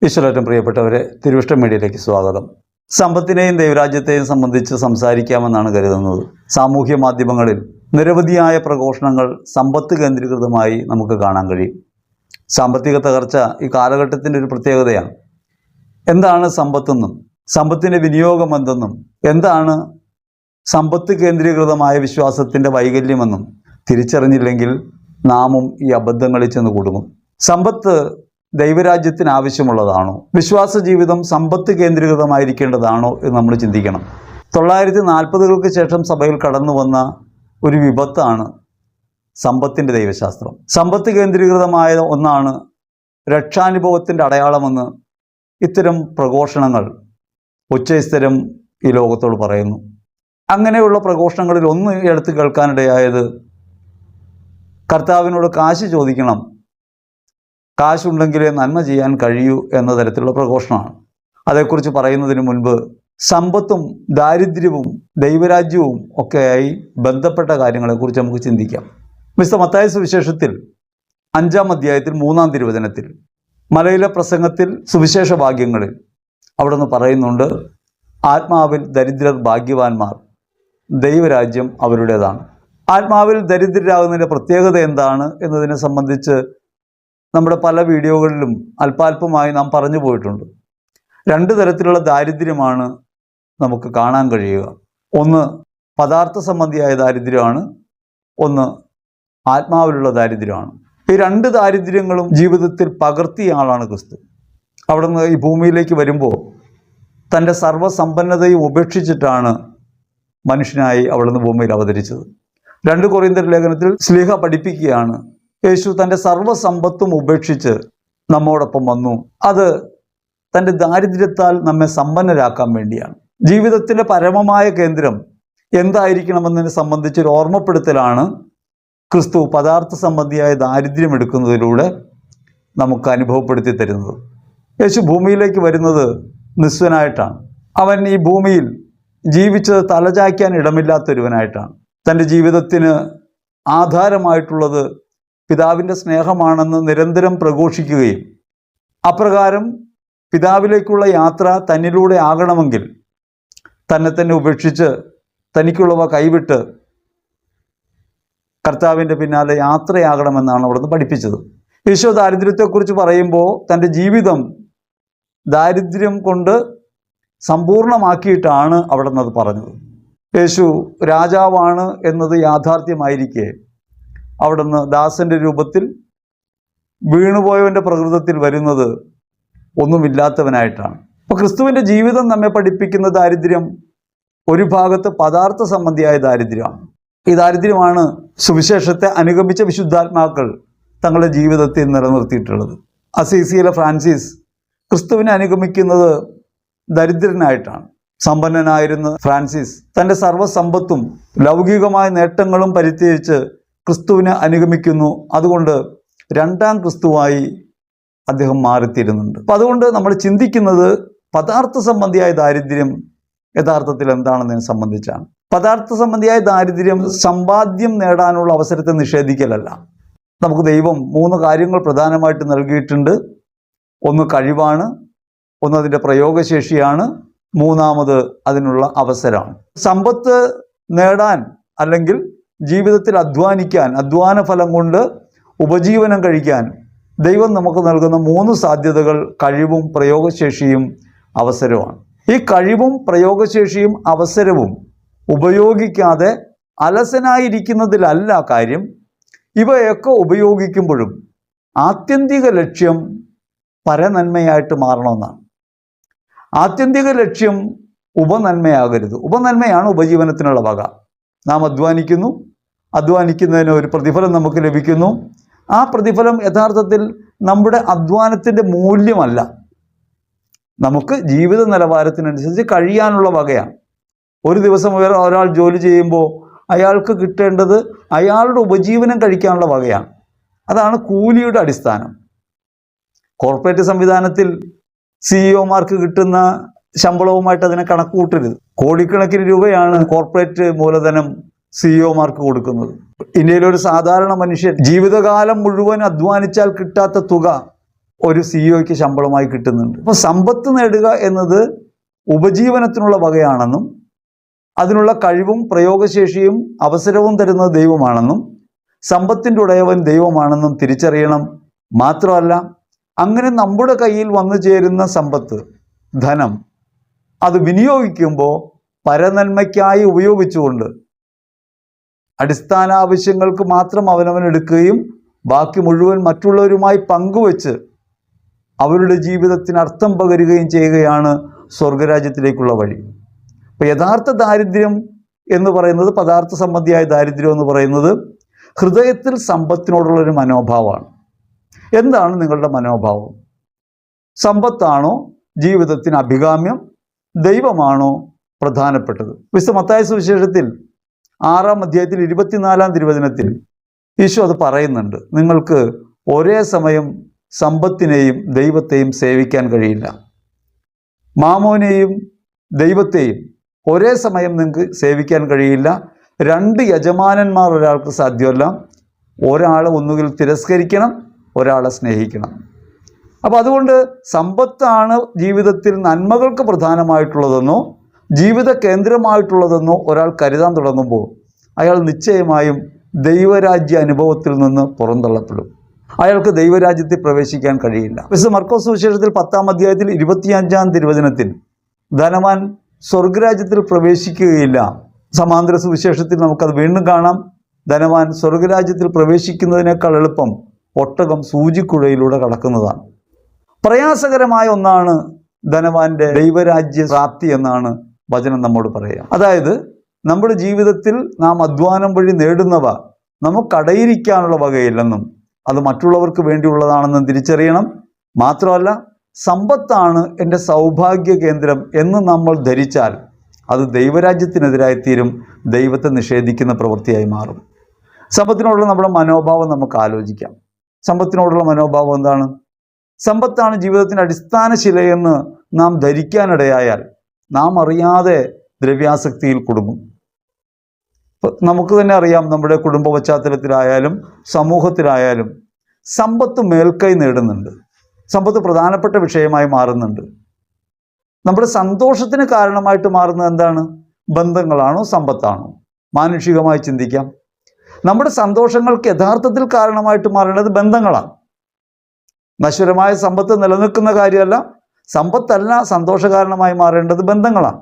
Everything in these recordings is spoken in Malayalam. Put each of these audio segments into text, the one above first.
ഈശ്വരേറ്റം പ്രിയപ്പെട്ടവരെ, തിരുവിഷ്ടം മീഡിയയിലേക്ക് സ്വാഗതം. സമ്പത്തിനെയും ദൈവരാജ്യത്തെയും സംബന്ധിച്ച് സംസാരിക്കാമെന്നാണ് കരുതുന്നത്. സാമൂഹ്യ മാധ്യമങ്ങളിൽ നിരവധിയായ പ്രഘോഷണങ്ങൾ സമ്പത്ത് കേന്ദ്രീകൃതമായി നമുക്ക് കാണാൻ കഴിയും. സാമ്പത്തിക തകർച്ച ഈ കാലഘട്ടത്തിൻ്റെ ഒരു പ്രത്യേകതയാണ്. എന്താണ് സമ്പത്തെന്നും സമ്പത്തിൻ്റെ വിനിയോഗം എന്തെന്നും എന്താണ് സമ്പത്ത് കേന്ദ്രീകൃതമായ വിശ്വാസത്തിൻ്റെ വൈകല്യമെന്നും തിരിച്ചറിഞ്ഞില്ലെങ്കിൽ നാമും ഈ അബദ്ധങ്ങളിൽ ചെന്ന് കുടുങ്ങും. സമ്പത്ത് ദൈവരാജ്യത്തിന് ആവശ്യമുള്ളതാണോ? വിശ്വാസ ജീവിതം സമ്പത്ത് കേന്ദ്രീകൃതമായിരിക്കേണ്ടതാണോ എന്ന് നമ്മൾ ചിന്തിക്കണം. 1940-കൾക്ക് ശേഷം സഭയിൽ കടന്നു വന്ന ഒരു വിപത്താണ് സമ്പത്തിൻ്റെ ദൈവശാസ്ത്രം. സമ്പത്ത് കേന്ദ്രീകൃതമായ ഒന്നാണ് രക്ഷാനുഭവത്തിൻ്റെ അടയാളമെന്ന് ഇത്തരം പ്രഘോഷണങ്ങൾ ഉച്ചസ്ഥരം ഈ ലോകത്തോട് പറയുന്നു. അങ്ങനെയുള്ള പ്രഘോഷണങ്ങളിൽ ഒന്ന് എടുത്ത് കേൾക്കാനിടയായത് കർത്താവിനോട് കാശ് ചോദിക്കണം, കാശുണ്ടെങ്കിലേ നന്മ ചെയ്യാൻ കഴിയൂ എന്ന തരത്തിലുള്ള പ്രഘോഷണമാണ്. അതേക്കുറിച്ച് പറയുന്നതിന് മുൻപ് സമ്പത്തും ദാരിദ്ര്യവും ദൈവരാജ്യവും ഒക്കെയായി ബന്ധപ്പെട്ട കാര്യങ്ങളെക്കുറിച്ച് നമുക്ക് ചിന്തിക്കാം. വിശുദ്ധ മത്തായി സുവിശേഷത്തിൽ 5-ാം അധ്യായത്തിൽ 3-ാം തിരുവചനത്തിൽ മലയിലെ പ്രസംഗത്തിൽ സുവിശേഷ ഭാഗ്യങ്ങളിൽ അവിടുന്ന് പറയുന്നുണ്ട്, ആത്മാവിൽ ദരിദ്രർ ഭാഗ്യവാന്മാർ, ദൈവരാജ്യം അവരുടേതാണ്. ആത്മാവിൽ ദരിദ്രരാകുന്നതിൻ്റെ പ്രത്യേകത എന്താണ് എന്നതിനെ സംബന്ധിച്ച് നമ്മുടെ പല വീഡിയോകളിലും അല്പാൽപമായി നാം പറഞ്ഞു പോയിട്ടുണ്ട്. 2 തരത്തിലുള്ള ദാരിദ്ര്യമാണ് നമുക്ക് കാണാൻ കഴിയുക. ഒന്ന് പദാർത്ഥ സംബന്ധിയായ ദാരിദ്ര്യമാണ്, ഒന്ന് ആത്മാവിലുള്ള ദാരിദ്ര്യമാണ്. ഈ 2 ദാരിദ്ര്യങ്ങളും ജീവിതത്തിൽ പകർത്തിയ ആളാണ് ക്രിസ്തു. അവിടുന്ന് ഈ ഭൂമിയിലേക്ക് വരുമ്പോൾ തൻ്റെ സർവ്വസമ്പന്നതയും ഉപേക്ഷിച്ചിട്ടാണ് മനുഷ്യനായി അവിടുന്ന് ഭൂമിയിൽ അവതരിച്ചത്. 2 കൊരിന്ത്യർ ലേഖനത്തിൽ ശ്ലീഹ പഠിപ്പിക്കുകയാണ്, യേശു തൻ്റെ സർവ്വസമ്പത്തും ഉപേക്ഷിച്ച് നമ്മോടൊപ്പം വന്നു. അത് തൻ്റെ ദാരിദ്ര്യത്താൽ നമ്മെ സമ്പന്നരാക്കാൻ വേണ്ടിയാണ്. ജീവിതത്തിൻ്റെ പരമമായ കേന്ദ്രം എന്തായിരിക്കണമെന്നതിനെ സംബന്ധിച്ചൊരു ഓർമ്മപ്പെടുത്തലാണ് ക്രിസ്തു പദാർത്ഥ സംബന്ധിയായ ദാരിദ്ര്യം എടുക്കുന്നതിലൂടെ നമുക്ക് അനുഭവപ്പെടുത്തി തരുന്നത്. യേശു ഭൂമിയിലേക്ക് വരുന്നത് നിസ്വനായിട്ടാണ്. അവൻ ഈ ഭൂമിയിൽ ജീവിച്ചത് തലചായ്ക്കാൻ ഇടമില്ലാത്തൊരുവനായിട്ടാണ്. തൻ്റെ ജീവിതത്തിന് ആധാരമായിട്ടുള്ളത് പിതാവിൻ്റെ സ്നേഹമാണെന്ന് നിരന്തരം പ്രഘോഷിക്കുകയും അപ്രകാരം പിതാവിലേക്കുള്ള യാത്ര തന്നിലൂടെ ആകണമെങ്കിൽ തന്നെ ഉപേക്ഷിച്ച് തനിക്കുള്ളവ കൈവിട്ട് കർത്താവിൻ്റെ പിന്നാലെ യാത്രയാകണമെന്നാണ് അവിടുന്ന് പഠിപ്പിച്ചത്. ഈശോ ദാരിദ്ര്യത്തെക്കുറിച്ച് പറയുമ്പോൾ തൻ്റെ ജീവിതം ദാരിദ്ര്യം കൊണ്ട് സമ്പൂർണമാക്കിയിട്ടാണ് അവിടുന്ന് അത് പറഞ്ഞത്. യേശു രാജാവാണ് എന്നത് യാഥാർത്ഥ്യമായിരിക്കെ അവിടുന്ന് ദാസൻ്റെ രൂപത്തിൽ വീണുപോയവൻ്റെ പ്രകൃതത്തിൽ വരുന്നത് ഒന്നുമില്ലാത്തവനായിട്ടാണ്. അപ്പോൾ ക്രിസ്തുവിൻ്റെ ജീവിതം നമ്മെ പഠിപ്പിക്കുന്ന ദാരിദ്ര്യം ഒരു ഭാഗത്ത് പദാർത്ഥ സംബന്ധിയായ ദാരിദ്ര്യമാണ്. ഈ ദാരിദ്ര്യമാണ് സുവിശേഷത്തെ അനുഗമിച്ച വിശുദ്ധാത്മാക്കൾ തങ്ങളുടെ ജീവിതത്തിൽ നിലനിർത്തിയിട്ടുള്ളത്. അസീസിയിലെ ഫ്രാൻസിസ് ക്രിസ്തുവിനെ അനുഗമിക്കുന്നത് ദരിദ്രനായിട്ടാണ്. സമ്പന്നനായിരുന്ന ഫ്രാൻസിസ് തൻ്റെ സർവ്വസമ്പത്തും ലൗകികമായ നേട്ടങ്ങളും പരിത്യജിച്ച് ക്രിസ്തുവിനെ അനുഗമിക്കുന്നു. അതുകൊണ്ട് 2-ാം ക്രിസ്തുവായി അദ്ദേഹം മാറിത്തീരുന്നുണ്ട്. അപ്പം അതുകൊണ്ട് നമ്മൾ ചിന്തിക്കുന്നത് പദാർത്ഥ സംബന്ധിയായ ദാരിദ്ര്യം യഥാർത്ഥത്തിൽ എന്താണെന്നതിനെ സംബന്ധിച്ചാണ്. പദാർത്ഥ സംബന്ധിയായ ദാരിദ്ര്യം സമ്പാദ്യം നേടാനുള്ള അവസരത്തെ നിഷേധിക്കലല്ല. നമുക്ക് ദൈവം 3 കാര്യങ്ങൾ പ്രധാനമായിട്ട് നൽകിയിട്ടുണ്ട്. ഒന്ന് കഴിവാണ്, ഒന്ന് അതിൻ്റെ പ്രയോഗശേഷിയാണ്, 3-ാമത് അതിനുള്ള അവസരമാണ്. സമ്പത്ത് നേടാൻ അല്ലെങ്കിൽ ജീവിതത്തിൽ അധ്വാനിക്കാൻ, അധ്വാന ഫലം കൊണ്ട് ഉപജീവനം കഴിക്കാൻ ദൈവം നമുക്ക് നൽകുന്ന 3 സാധ്യതകൾ കഴിവും പ്രയോഗശേഷിയും അവസരവുമാണ്. ഈ കഴിവും പ്രയോഗശേഷിയും അവസരവും ഉപയോഗിക്കാതെ അലസനായിരിക്കുന്നതിലല്ല കാര്യം. ഇവയൊക്കെ ഉപയോഗിക്കുമ്പോഴും ആത്യന്തിക ലക്ഷ്യം പരനന്മയായിട്ട് മാറണമെന്നാണ്. ആത്യന്തിക ലക്ഷ്യം ഉപനന്മയാകരുത്. ഉപനന്മയാണ് ഉപജീവനത്തിനുള്ള വക. നാം അധ്വാനിക്കുന്നു, അധ്വാനിക്കുന്നതിന് ഒരു പ്രതിഫലം നമുക്ക് ലഭിക്കുന്നു. ആ പ്രതിഫലം യഥാർത്ഥത്തിൽ നമ്മുടെ അധ്വാനത്തിൻ്റെ മൂല്യമല്ല, നമുക്ക് ജീവിത നിലവാരത്തിനനുസരിച്ച് കഴിയാനുള്ള വകയാണ്. ഒരു ദിവസം ഒരാൾ ജോലി ചെയ്യുമ്പോൾ അയാൾക്ക് കിട്ടേണ്ടത് അയാളുടെ ഉപജീവനം കഴിക്കാനുള്ള വകയാണ്. അതാണ് കൂലിയുടെ അടിസ്ഥാനം. കോർപ്പറേറ്റ് സംവിധാനത്തിൽ സിഇഒമാർക്ക് കിട്ടുന്ന ശമ്പളവുമായിട്ട് അതിനെ കണക്ക് കൂട്ടരുത്. കോടിക്കണക്കിന് രൂപയാണ് കോർപ്പറേറ്റ് മൂലധനം സിഇഒമാർക്ക് കൊടുക്കുന്നത്. ഇന്ത്യയിലൊരു സാധാരണ മനുഷ്യൻ ജീവിതകാലം മുഴുവൻ അധ്വാനിച്ചാൽ കിട്ടാത്ത തുക ഒരു സിഇഒയ്ക്ക് ശമ്പളമായി കിട്ടുന്നുണ്ട്. അപ്പോൾ സമ്പത്ത് നേടുക എന്നത് ഉപജീവനത്തിനുള്ള വകയാണെന്നും അതിനുള്ള കഴിവും പ്രയോഗശേഷിയും അവസരവും തരുന്നത് ദൈവമാണെന്നും സമ്പത്തിൻ്റെ ഉടയവൻ ദൈവമാണെന്നും തിരിച്ചറിയണം. മാത്രമല്ല, അങ്ങനെ നമ്മുടെ കയ്യിൽ വന്നു ചേരുന്ന സമ്പത്ത്, ധനം, അത് വിനിയോഗിക്കുമ്പോൾ പരനന്മയ്ക്കായി ഉപയോഗിച്ചുകൊണ്ട് അടിസ്ഥാന ആവശ്യങ്ങൾക്ക് മാത്രം അവനവൻ എടുക്കുകയും ബാക്കി മുഴുവൻ മറ്റുള്ളവരുമായി പങ്കുവെച്ച് അവരുടെ ജീവിതത്തിന് അർത്ഥം പകരുകയും ചെയ്യുകയാണ് സ്വർഗരാജ്യത്തിലേക്കുള്ള വഴി. അപ്പോൾ യഥാർത്ഥ ദാരിദ്ര്യം എന്ന് പറയുന്നത്, പദാർത്ഥ സംബന്ധിയായ ദാരിദ്ര്യം എന്ന് പറയുന്നത് ഹൃദയത്തിൽ സമ്പത്തിനോടുള്ളൊരു മനോഭാവമാണ്. എന്താണ് നിങ്ങളുടെ മനോഭാവം? സമ്പത്താണോ ജീവിതത്തിന് അഭികാമ്യം? ദൈവമാണോ പ്രധാനപ്പെട്ടത്? വിശുദ്ധ മത്തായി സുവിശേഷത്തിൽ 6-ാം അധ്യായത്തിൽ 24-ാം തിരുവചനത്തിൽ ഈശോ അത് പറയുന്നുണ്ട്. നിങ്ങൾക്ക് ഒരേ സമയം സമ്പത്തിനെയും ദൈവത്തെയും സേവിക്കാൻ കഴിയില്ല. മാമോനെയും ദൈവത്തെയും ഒരേ സമയം നിങ്ങൾക്ക് സേവിക്കാൻ കഴിയില്ല. 2 യജമാനന്മാർ ഒരാൾക്ക് സാധ്യമല്ല. ഒരാളെ ഒന്നുകിൽ തിരസ്കരിക്കണം, ഒരാളെ സ്നേഹിക്കണം. അപ്പോൾ അതുകൊണ്ട് സമ്പത്താണ് ജീവിതത്തിൽ നന്മകൾക്ക് പ്രധാനമായിട്ടുള്ളതെന്നോ ജീവിത കേന്ദ്രമായിട്ടുള്ളതെന്നോ ഒരാൾ കരുതാൻ തുടങ്ങുമ്പോൾ അയാൾ നിശ്ചയമായും ദൈവരാജ്യ അനുഭവത്തിൽ നിന്ന് പുറന്തള്ളപ്പെടും. അയാൾക്ക് ദൈവരാജ്യത്തിൽ പ്രവേശിക്കാൻ കഴിയില്ല. വിശുദ്ധ മർക്കോസ് സുവിശേഷത്തിൽ 10-ാം അധ്യായത്തിൽ 25-ാം തിരുവചനത്തിൽ ധനവാൻ സ്വർഗരാജ്യത്തിൽ പ്രവേശിക്കുകയില്ല. സമാന്തര സുവിശേഷത്തിൽ നമുക്കത് വീണ്ടും കാണാം. ധനവാൻ സ്വർഗരാജ്യത്തിൽ പ്രവേശിക്കുന്നതിനേക്കാൾ എളുപ്പം ഒട്ടകം സൂചിക്കുഴയിലൂടെ കടക്കുന്നതാണ്. പ്രയാസകരമായ ഒന്നാണ് ധനവാന്റെ ദൈവരാജ്യ പ്രാപ്തി എന്നാണ് വചനം നമ്മോട് പറയുക. അതായത് നമ്മുടെ ജീവിതത്തിൽ നാം അധ്വാനം വഴി നേടുന്നവ നമുക്കടയിരിക്കാനുള്ള വകയില്ലെന്നും അത് മറ്റുള്ളവർക്ക് വേണ്ടിയുള്ളതാണെന്നും തിരിച്ചറിയണം. മാത്രമല്ല, സമ്പത്താണ് എൻ്റെ സൗഭാഗ്യ കേന്ദ്രം എന്ന് നമ്മൾ ധരിച്ചാൽ അത് ദൈവരാജ്യത്തിനെതിരായിത്തീരും, ദൈവത്തെ നിഷേധിക്കുന്ന പ്രവൃത്തിയായി മാറും. സമ്പത്തിനോടുള്ള നമ്മുടെ മനോഭാവം നമുക്ക് ആലോചിക്കാം. സമ്പത്തിനോടുള്ള മനോഭാവം എന്താണ്? സമ്പത്താണ് ജീവിതത്തിൻ്റെ അടിസ്ഥാന ശിലയെന്ന് നാം ധരിക്കാനിടയായാൽ നാം അറിയാതെ ദ്രവ്യാസക്തിയിൽ കുടുങ്ങും. നമുക്ക് തന്നെ അറിയാം, നമ്മുടെ കുടുംബ പശ്ചാത്തലത്തിലായാലും സമൂഹത്തിലായാലും സമ്പത്ത് മേൽക്കൈ നേടുന്നുണ്ട്. സമ്പത്ത് പ്രധാനപ്പെട്ട വിഷയമായി മാറുന്നുണ്ട്. നമ്മുടെ സന്തോഷത്തിന് കാരണമായിട്ട് മാറുന്നത് എന്താണ്? ബന്ധങ്ങളാണോ സമ്പത്താണോ? മാനുഷികമായി ചിന്തിക്കാം. നമ്മുടെ സന്തോഷങ്ങൾക്ക് യഥാർത്ഥത്തിൽ കാരണമായിട്ട് മാറേണ്ടത് ബന്ധങ്ങളാണ്. നശ്വരമായ സമ്പത്ത് നിലനിൽക്കുന്ന കാര്യമല്ല. സമ്പത്തല്ല സന്തോഷകാരണമായി മാറേണ്ടത് ബന്ധങ്ങളാണ്.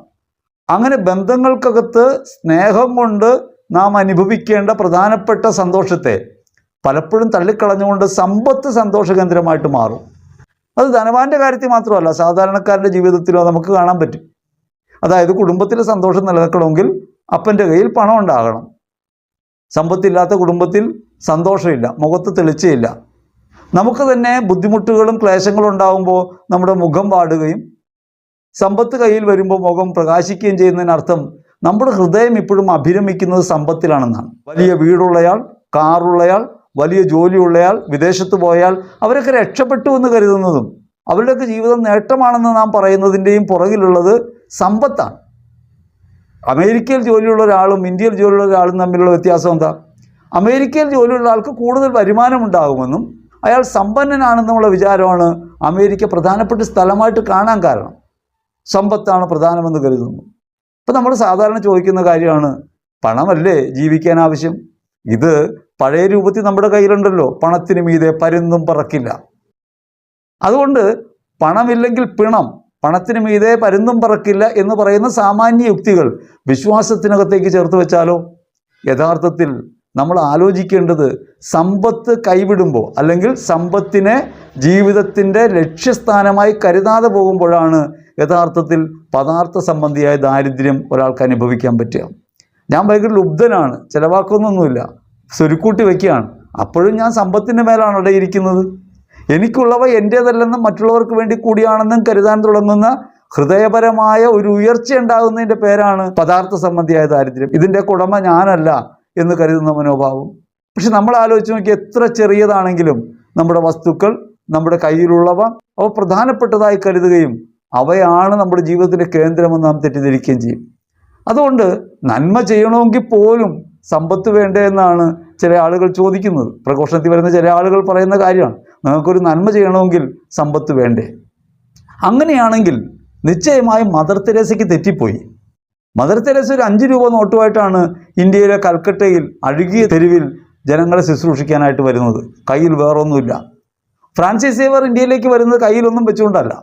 അങ്ങനെ ബന്ധങ്ങൾക്കകത്ത് സ്നേഹം കൊണ്ട് നാം അനുഭവിക്കേണ്ട പ്രധാനപ്പെട്ട സന്തോഷത്തെ പലപ്പോഴും തള്ളിക്കളഞ്ഞുകൊണ്ട് സമ്പത്ത് സന്തോഷകേന്ദ്രമായിട്ട് മാറും. അത് ധനവാന്റെ കാര്യത്തിൽ മാത്രമല്ല, സാധാരണക്കാരൻ്റെ ജീവിതത്തിലോ നമുക്ക് കാണാൻ പറ്റും. അതായത് കുടുംബത്തിലെ സന്തോഷം നിലനിൽക്കണമെങ്കിൽ അപ്പൻ്റെ കയ്യിൽ പണം ഉണ്ടാകണം. സമ്പത്തില്ലാത്ത കുടുംബത്തിൽ സന്തോഷമില്ല, മുഖത്ത് തെളിച്ചയില്ല. നമുക്ക് തന്നെ ബുദ്ധിമുട്ടുകളും ക്ലേശങ്ങളും ഉണ്ടാകുമ്പോൾ നമ്മുടെ മുഖം വാടുകയും സമ്പത്ത് കയ്യിൽ വരുമ്പോൾ മുഖം പ്രകാശിക്കുകയും ചെയ്യുന്നതിനർത്ഥം നമ്മുടെ ഹൃദയം ഇപ്പോഴും അഭിരമിക്കുന്നത് സമ്പത്തിലാണെന്നാണ്. വലിയ വീടുള്ളയാൾ, കാറുള്ളയാൾ, വലിയ ജോലിയുള്ളയാൾ, വിദേശത്ത് പോയാൽ അവരൊക്കെ രക്ഷപ്പെട്ടു എന്ന് കരുതുന്നതും അവരുടെയൊക്കെ ജീവിതം നേട്ടമാണെന്ന് നാം പറയുന്നതിൻ്റെയും പുറകിലുള്ളത് സമ്പത്താണ്. അമേരിക്കയിൽ ജോലിയുള്ള ഒരാളും ഇന്ത്യയിൽ ജോലിയുള്ള ഒരാളും തമ്മിലുള്ള വ്യത്യാസം എന്താ? അമേരിക്കയിൽ ജോലിയുള്ള ആൾക്ക് കൂടുതൽ വരുമാനം ഉണ്ടാകുമെന്നും അയാൾ സമ്പന്നനാണെന്നുള്ള വിചാരമാണ് അമേരിക്ക പ്രധാനപ്പെട്ട സ്ഥലമായിട്ട് കാണാൻ കാരണം. സമ്പത്താണ് പ്രധാനമെന്ന് കരുതുന്നു. ഇപ്പം നമ്മൾ സാധാരണ ചോദിക്കുന്ന കാര്യമാണ്, പണമല്ലേ ജീവിക്കാൻ ആവശ്യം? ഇത് പഴയ രൂപത്തിൽ നമ്മുടെ കയ്യിലുണ്ടല്ലോ. പണത്തിന് മീതെ പരുന്തും പറക്കില്ല. അതുകൊണ്ട് പണമില്ലെങ്കിൽ പിണം, പണത്തിന് മീതെ പരുന്തും പറക്കില്ല എന്ന് പറയുന്ന സാമാന്യ യുക്തികൾ വിശ്വാസത്തിനകത്തേക്ക് ചേർത്ത് വെച്ചാലോ? യഥാർത്ഥത്തിൽ നമ്മൾ ആലോചിക്കേണ്ടത് സമ്പത്ത് കൈവിടുമ്പോൾ, അല്ലെങ്കിൽ സമ്പത്തിനെ ജീവിതത്തിൻ്റെ ലക്ഷ്യസ്ഥാനമായി കരുതാതെ പോകുമ്പോഴാണ് യഥാർത്ഥത്തിൽ പദാർത്ഥ സംബന്ധിയായ ദാരിദ്ര്യം ഒരാൾക്ക് അനുഭവിക്കാൻ പറ്റുക. ഞാൻ ഭയങ്കര ലുബ്ധനാണ്, ചിലവാക്കുന്നൊന്നുമില്ല, സ്വരുക്കൂട്ടി വയ്ക്കുകയാണ്, അപ്പോഴും ഞാൻ സമ്പത്തിൻ്റെ മേലാണ് ഇടയിരിക്കുന്നത്. എനിക്കുള്ളവ എൻ്റേതല്ലെന്നും മറ്റുള്ളവർക്ക് വേണ്ടി കൂടിയാണെന്നും കരുതാൻ തുടങ്ങുന്ന ഹൃദയപരമായ ഒരു ഉയർച്ച ഉണ്ടാകുന്നതിൻ്റെ പേരാണ് പദാർത്ഥ സംബന്ധിയായ ദാരിദ്ര്യം. ഇതിൻ്റെ ഉടമ ഞാനല്ല എന്ന് കരുതുന്ന മനോഭാവം. പക്ഷെ നമ്മൾ ആലോചിച്ച് നോക്കി, എത്ര ചെറിയതാണെങ്കിലും നമ്മുടെ വസ്തുക്കൾ, നമ്മുടെ കയ്യിലുള്ളവ, അവ പ്രധാനപ്പെട്ടതായി കരുതുകയും അവയാണ് നമ്മുടെ ജീവിതത്തിൻ്റെ കേന്ദ്രമെന്ന് നാം തെറ്റിദ്ധരിക്കുകയും ചെയ്യും. അതുകൊണ്ട് നന്മ ചെയ്യണമെങ്കിൽ പോലും സമ്പത്ത് വേണ്ടേ എന്നാണ് ചില ആളുകൾ ചോദിക്കുന്നത്. പ്രഘോഷണത്തിൽ വരുന്ന ചില ആളുകൾ പറയുന്ന കാര്യമാണ്, നിങ്ങൾക്കൊരു നന്മ ചെയ്യണമെങ്കിൽ സമ്പത്ത് വേണ്ടേ? അങ്ങനെയാണെങ്കിൽ നിശ്ചയമായും മദർ തെരേസയ്ക്ക് തെറ്റിപ്പോയി. മദർ തെരേസ ഒരു 5 രൂപ നോട്ടുമായിട്ടാണ് ഇന്ത്യയിലെ കൽക്കട്ടയിൽ അഴുകിയ തെരുവിൽ ജനങ്ങളെ ശുശ്രൂഷിക്കാനായിട്ട് വരുന്നത്. കയ്യിൽ വേറൊന്നുമില്ല. ഫ്രാൻസിസ് സേവ്യർ ഇന്ത്യയിലേക്ക് വരുന്നത് കയ്യിലൊന്നും വെച്ചുകൊണ്ടല്ല.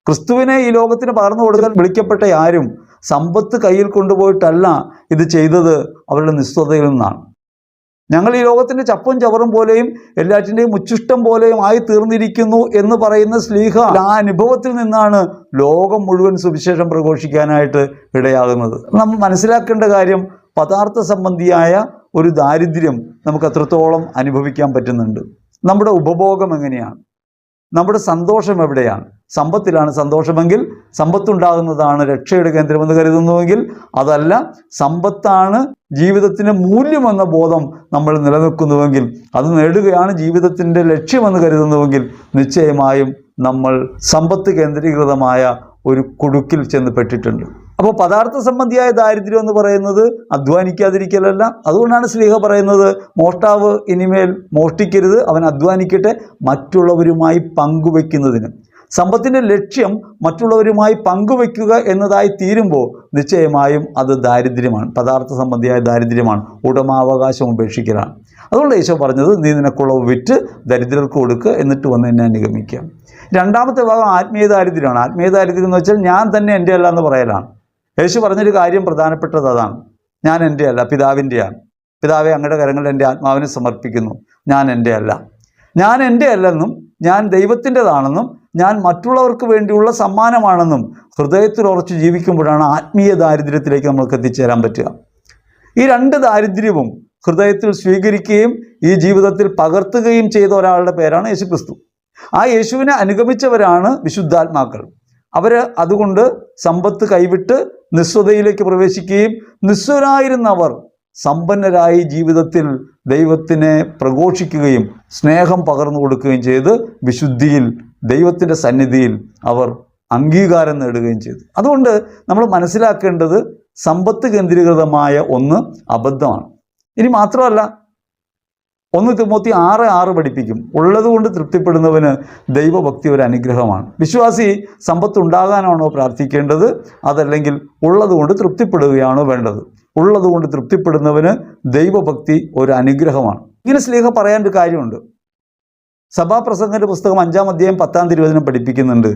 ക്രിസ്തുവിനെ ഈ ലോകത്തിന് പകർന്നു കൊടുക്കാൻ വിളിക്കപ്പെട്ട ആരും സമ്പത്ത് കയ്യിൽ കൊണ്ടുപോയിട്ടല്ല ഇത് ചെയ്തത്, അവരുടെ നിസ്വതയിൽ നിന്നാണ്. ഞങ്ങൾ ഈ ലോകത്തിൻ്റെ ചപ്പും ചവറും പോലെയും എല്ലാറ്റിൻ്റെയും ഉച്ഛിഷ്ടം പോലെയും ആയി തീർന്നിരിക്കുന്നു എന്ന് പറയുന്ന ശ്ലീഹ ആ അനുഭവത്തിൽ നിന്നാണ് ലോകം മുഴുവൻ സുവിശേഷം പ്രഘോഷിക്കാനായിട്ട് ഇടയാകുന്നത്. നമ്മൾ മനസ്സിലാക്കേണ്ട കാര്യം, പദാർത്ഥ സംബന്ധിയായ ഒരു ദാരിദ്ര്യം നമുക്ക് എത്രത്തോളം അനുഭവിക്കാൻ പറ്റുന്നുണ്ട്. നമ്മുടെ ഉപഭോഗം എങ്ങനെയാണ്? നമ്മുടെ സന്തോഷം എവിടെയാണ്? സമ്പത്തിലാണ് സന്തോഷമെങ്കിൽ, സമ്പത്തുണ്ടാകുന്നതാണ് രക്ഷയുടെ കേന്ദ്രമെന്ന് കരുതുന്നുവെങ്കിൽ, അതല്ല, സമ്പത്താണ് ജീവിതത്തിൻ്റെ മൂല്യമെന്ന ബോധം നമ്മൾ നിലനിൽക്കുന്നുവെങ്കിൽ, അത് നേടുകയാണ് ജീവിതത്തിൻ്റെ ലക്ഷ്യമെന്ന് കരുതുന്നുവെങ്കിൽ, നിശ്ചയമായും നമ്മൾ സമ്പത്ത് കേന്ദ്രീകൃതമായ ഒരു കുടുക്കിൽ ചെന്ന് പെട്ടിട്ടുണ്ട്. അപ്പോൾ പദാർത്ഥ സംബന്ധിയായ ദാരിദ്ര്യം എന്ന് പറയുന്നത് അധ്വാനിക്കാതിരിക്കലല്ല. അതുകൊണ്ടാണ് ശ്ലീഹ പറയുന്നത്, മോഷ്ടാവ് ഇനിമേൽ മോഷ്ടിക്കരുത്, അവൻ അധ്വാനിക്കട്ടെ മറ്റുള്ളവരുമായി പങ്കുവെക്കുന്നതിന്. സമ്പത്തിൻ്റെ ലക്ഷ്യം മറ്റുള്ളവരുമായി പങ്കുവെക്കുക എന്നതായി തീരുമ്പോൾ നിശ്ചയമായും അത് ദാരിദ്ര്യമാണ്, പദാർത്ഥ സംബന്ധിയായ ദാരിദ്ര്യമാണ്, ഉടമാവകാശം ഉപേക്ഷിക്കലാണ്. അതുകൊണ്ട് യേശു പറഞ്ഞത്, നീ നിനക്കുള്ളവ് വിറ്റ് ദരിദ്രർക്ക് കൊടുക്കുക, എന്നിട്ട് വന്ന് എന്നെ അനുഗമിക്കുക. രണ്ടാമത്തെ ഭാഗം ആത്മീയ ദാരിദ്ര്യമാണ്. ആത്മീയ ദാരിദ്ര്യം എന്ന് വെച്ചാൽ ഞാൻ തന്നെ എൻ്റെ അല്ല എന്ന് പറയലാണ്. യേശു പറഞ്ഞൊരു കാര്യം പ്രധാനപ്പെട്ടത് അതാണ്. ഞാൻ എൻ്റെ അല്ല, പിതാവിൻ്റെയാണ്. പിതാവെ, അങ്ങയുടെ കരങ്ങളിൽ എൻ്റെ ആത്മാവിനെ സമർപ്പിക്കുന്നു. ഞാൻ എൻ്റെ അല്ല. ഞാൻ എൻ്റെ അല്ലെന്നും ഞാൻ ദൈവത്തിൻ്റെതാണെന്നും ഞാൻ മറ്റുള്ളവർക്ക് വേണ്ടിയുള്ള സമ്മാനമാണെന്നും ഹൃദയത്തിൽ ഉറച്ചു ജീവിക്കുമ്പോഴാണ് ആത്മീയ ദാരിദ്ര്യത്തിലേക്ക് നമുക്ക് എത്തിച്ചേരാൻ പറ്റുക. ഈ 2 ദാരിദ്ര്യവും ഹൃദയത്തിൽ സ്വീകരിക്കുകയും ഈ ജീവിതത്തിൽ പകർത്തുകയും ചെയ്ത ഒരാളുടെ പേരാണ് യേശുക്രിസ്തു. ആ യേശുവിനെ അനുഗമിച്ചവരാണ് വിശുദ്ധാത്മാക്കൾ. അവർ അതുകൊണ്ട് സമ്പത്ത് കൈവിട്ട് നിസ്വതയിലേക്ക് പ്രവേശിക്കുകയും നിസ്വരായിരുന്നവർ സമ്പന്നരായി ജീവിതത്തിൽ ദൈവത്തിനെ പ്രഘോഷിക്കുകയും സ്നേഹം പകർന്നു കൊടുക്കുകയും ചെയ്ത് വിശുദ്ധിയിൽ, ദൈവത്തിൻ്റെ സന്നിധിയിൽ അവർ അംഗീകാരം നേടുകയും ചെയ്തു. അതുകൊണ്ട് നമ്മൾ മനസ്സിലാക്കേണ്ടത്, സമ്പത്ത് കേന്ദ്രീകൃതമായ ഒന്ന് അബദ്ധമാണ്. ഇനി മാത്രമല്ല, 1 തിമോത്തി 6:6 പഠിപ്പിക്കും, ഉള്ളതുകൊണ്ട് തൃപ്തിപ്പെടുന്നവന് ദൈവഭക്തി ഒരു അനുഗ്രഹമാണ്. വിശ്വാസി സമ്പത്ത് ഉണ്ടാകാനാണോ പ്രാർത്ഥിക്കേണ്ടത്, അതല്ലെങ്കിൽ ഉള്ളതുകൊണ്ട് തൃപ്തിപ്പെടുകയാണോ വേണ്ടത്? ഉള്ളതുകൊണ്ട് തൃപ്തിപ്പെടുന്നവന് ദൈവഭക്തി ഒരു അനുഗ്രഹമാണ്. ഇങ്ങനെ ശ്ലീഹ പറയാൻ ഒരു കാര്യമുണ്ട്. സഭാപ്രസംഗന്റെ പുസ്തകം 5-ാം അധ്യായം 10-ാം തിരുവചനം പഠിപ്പിക്കുന്നുണ്ട്,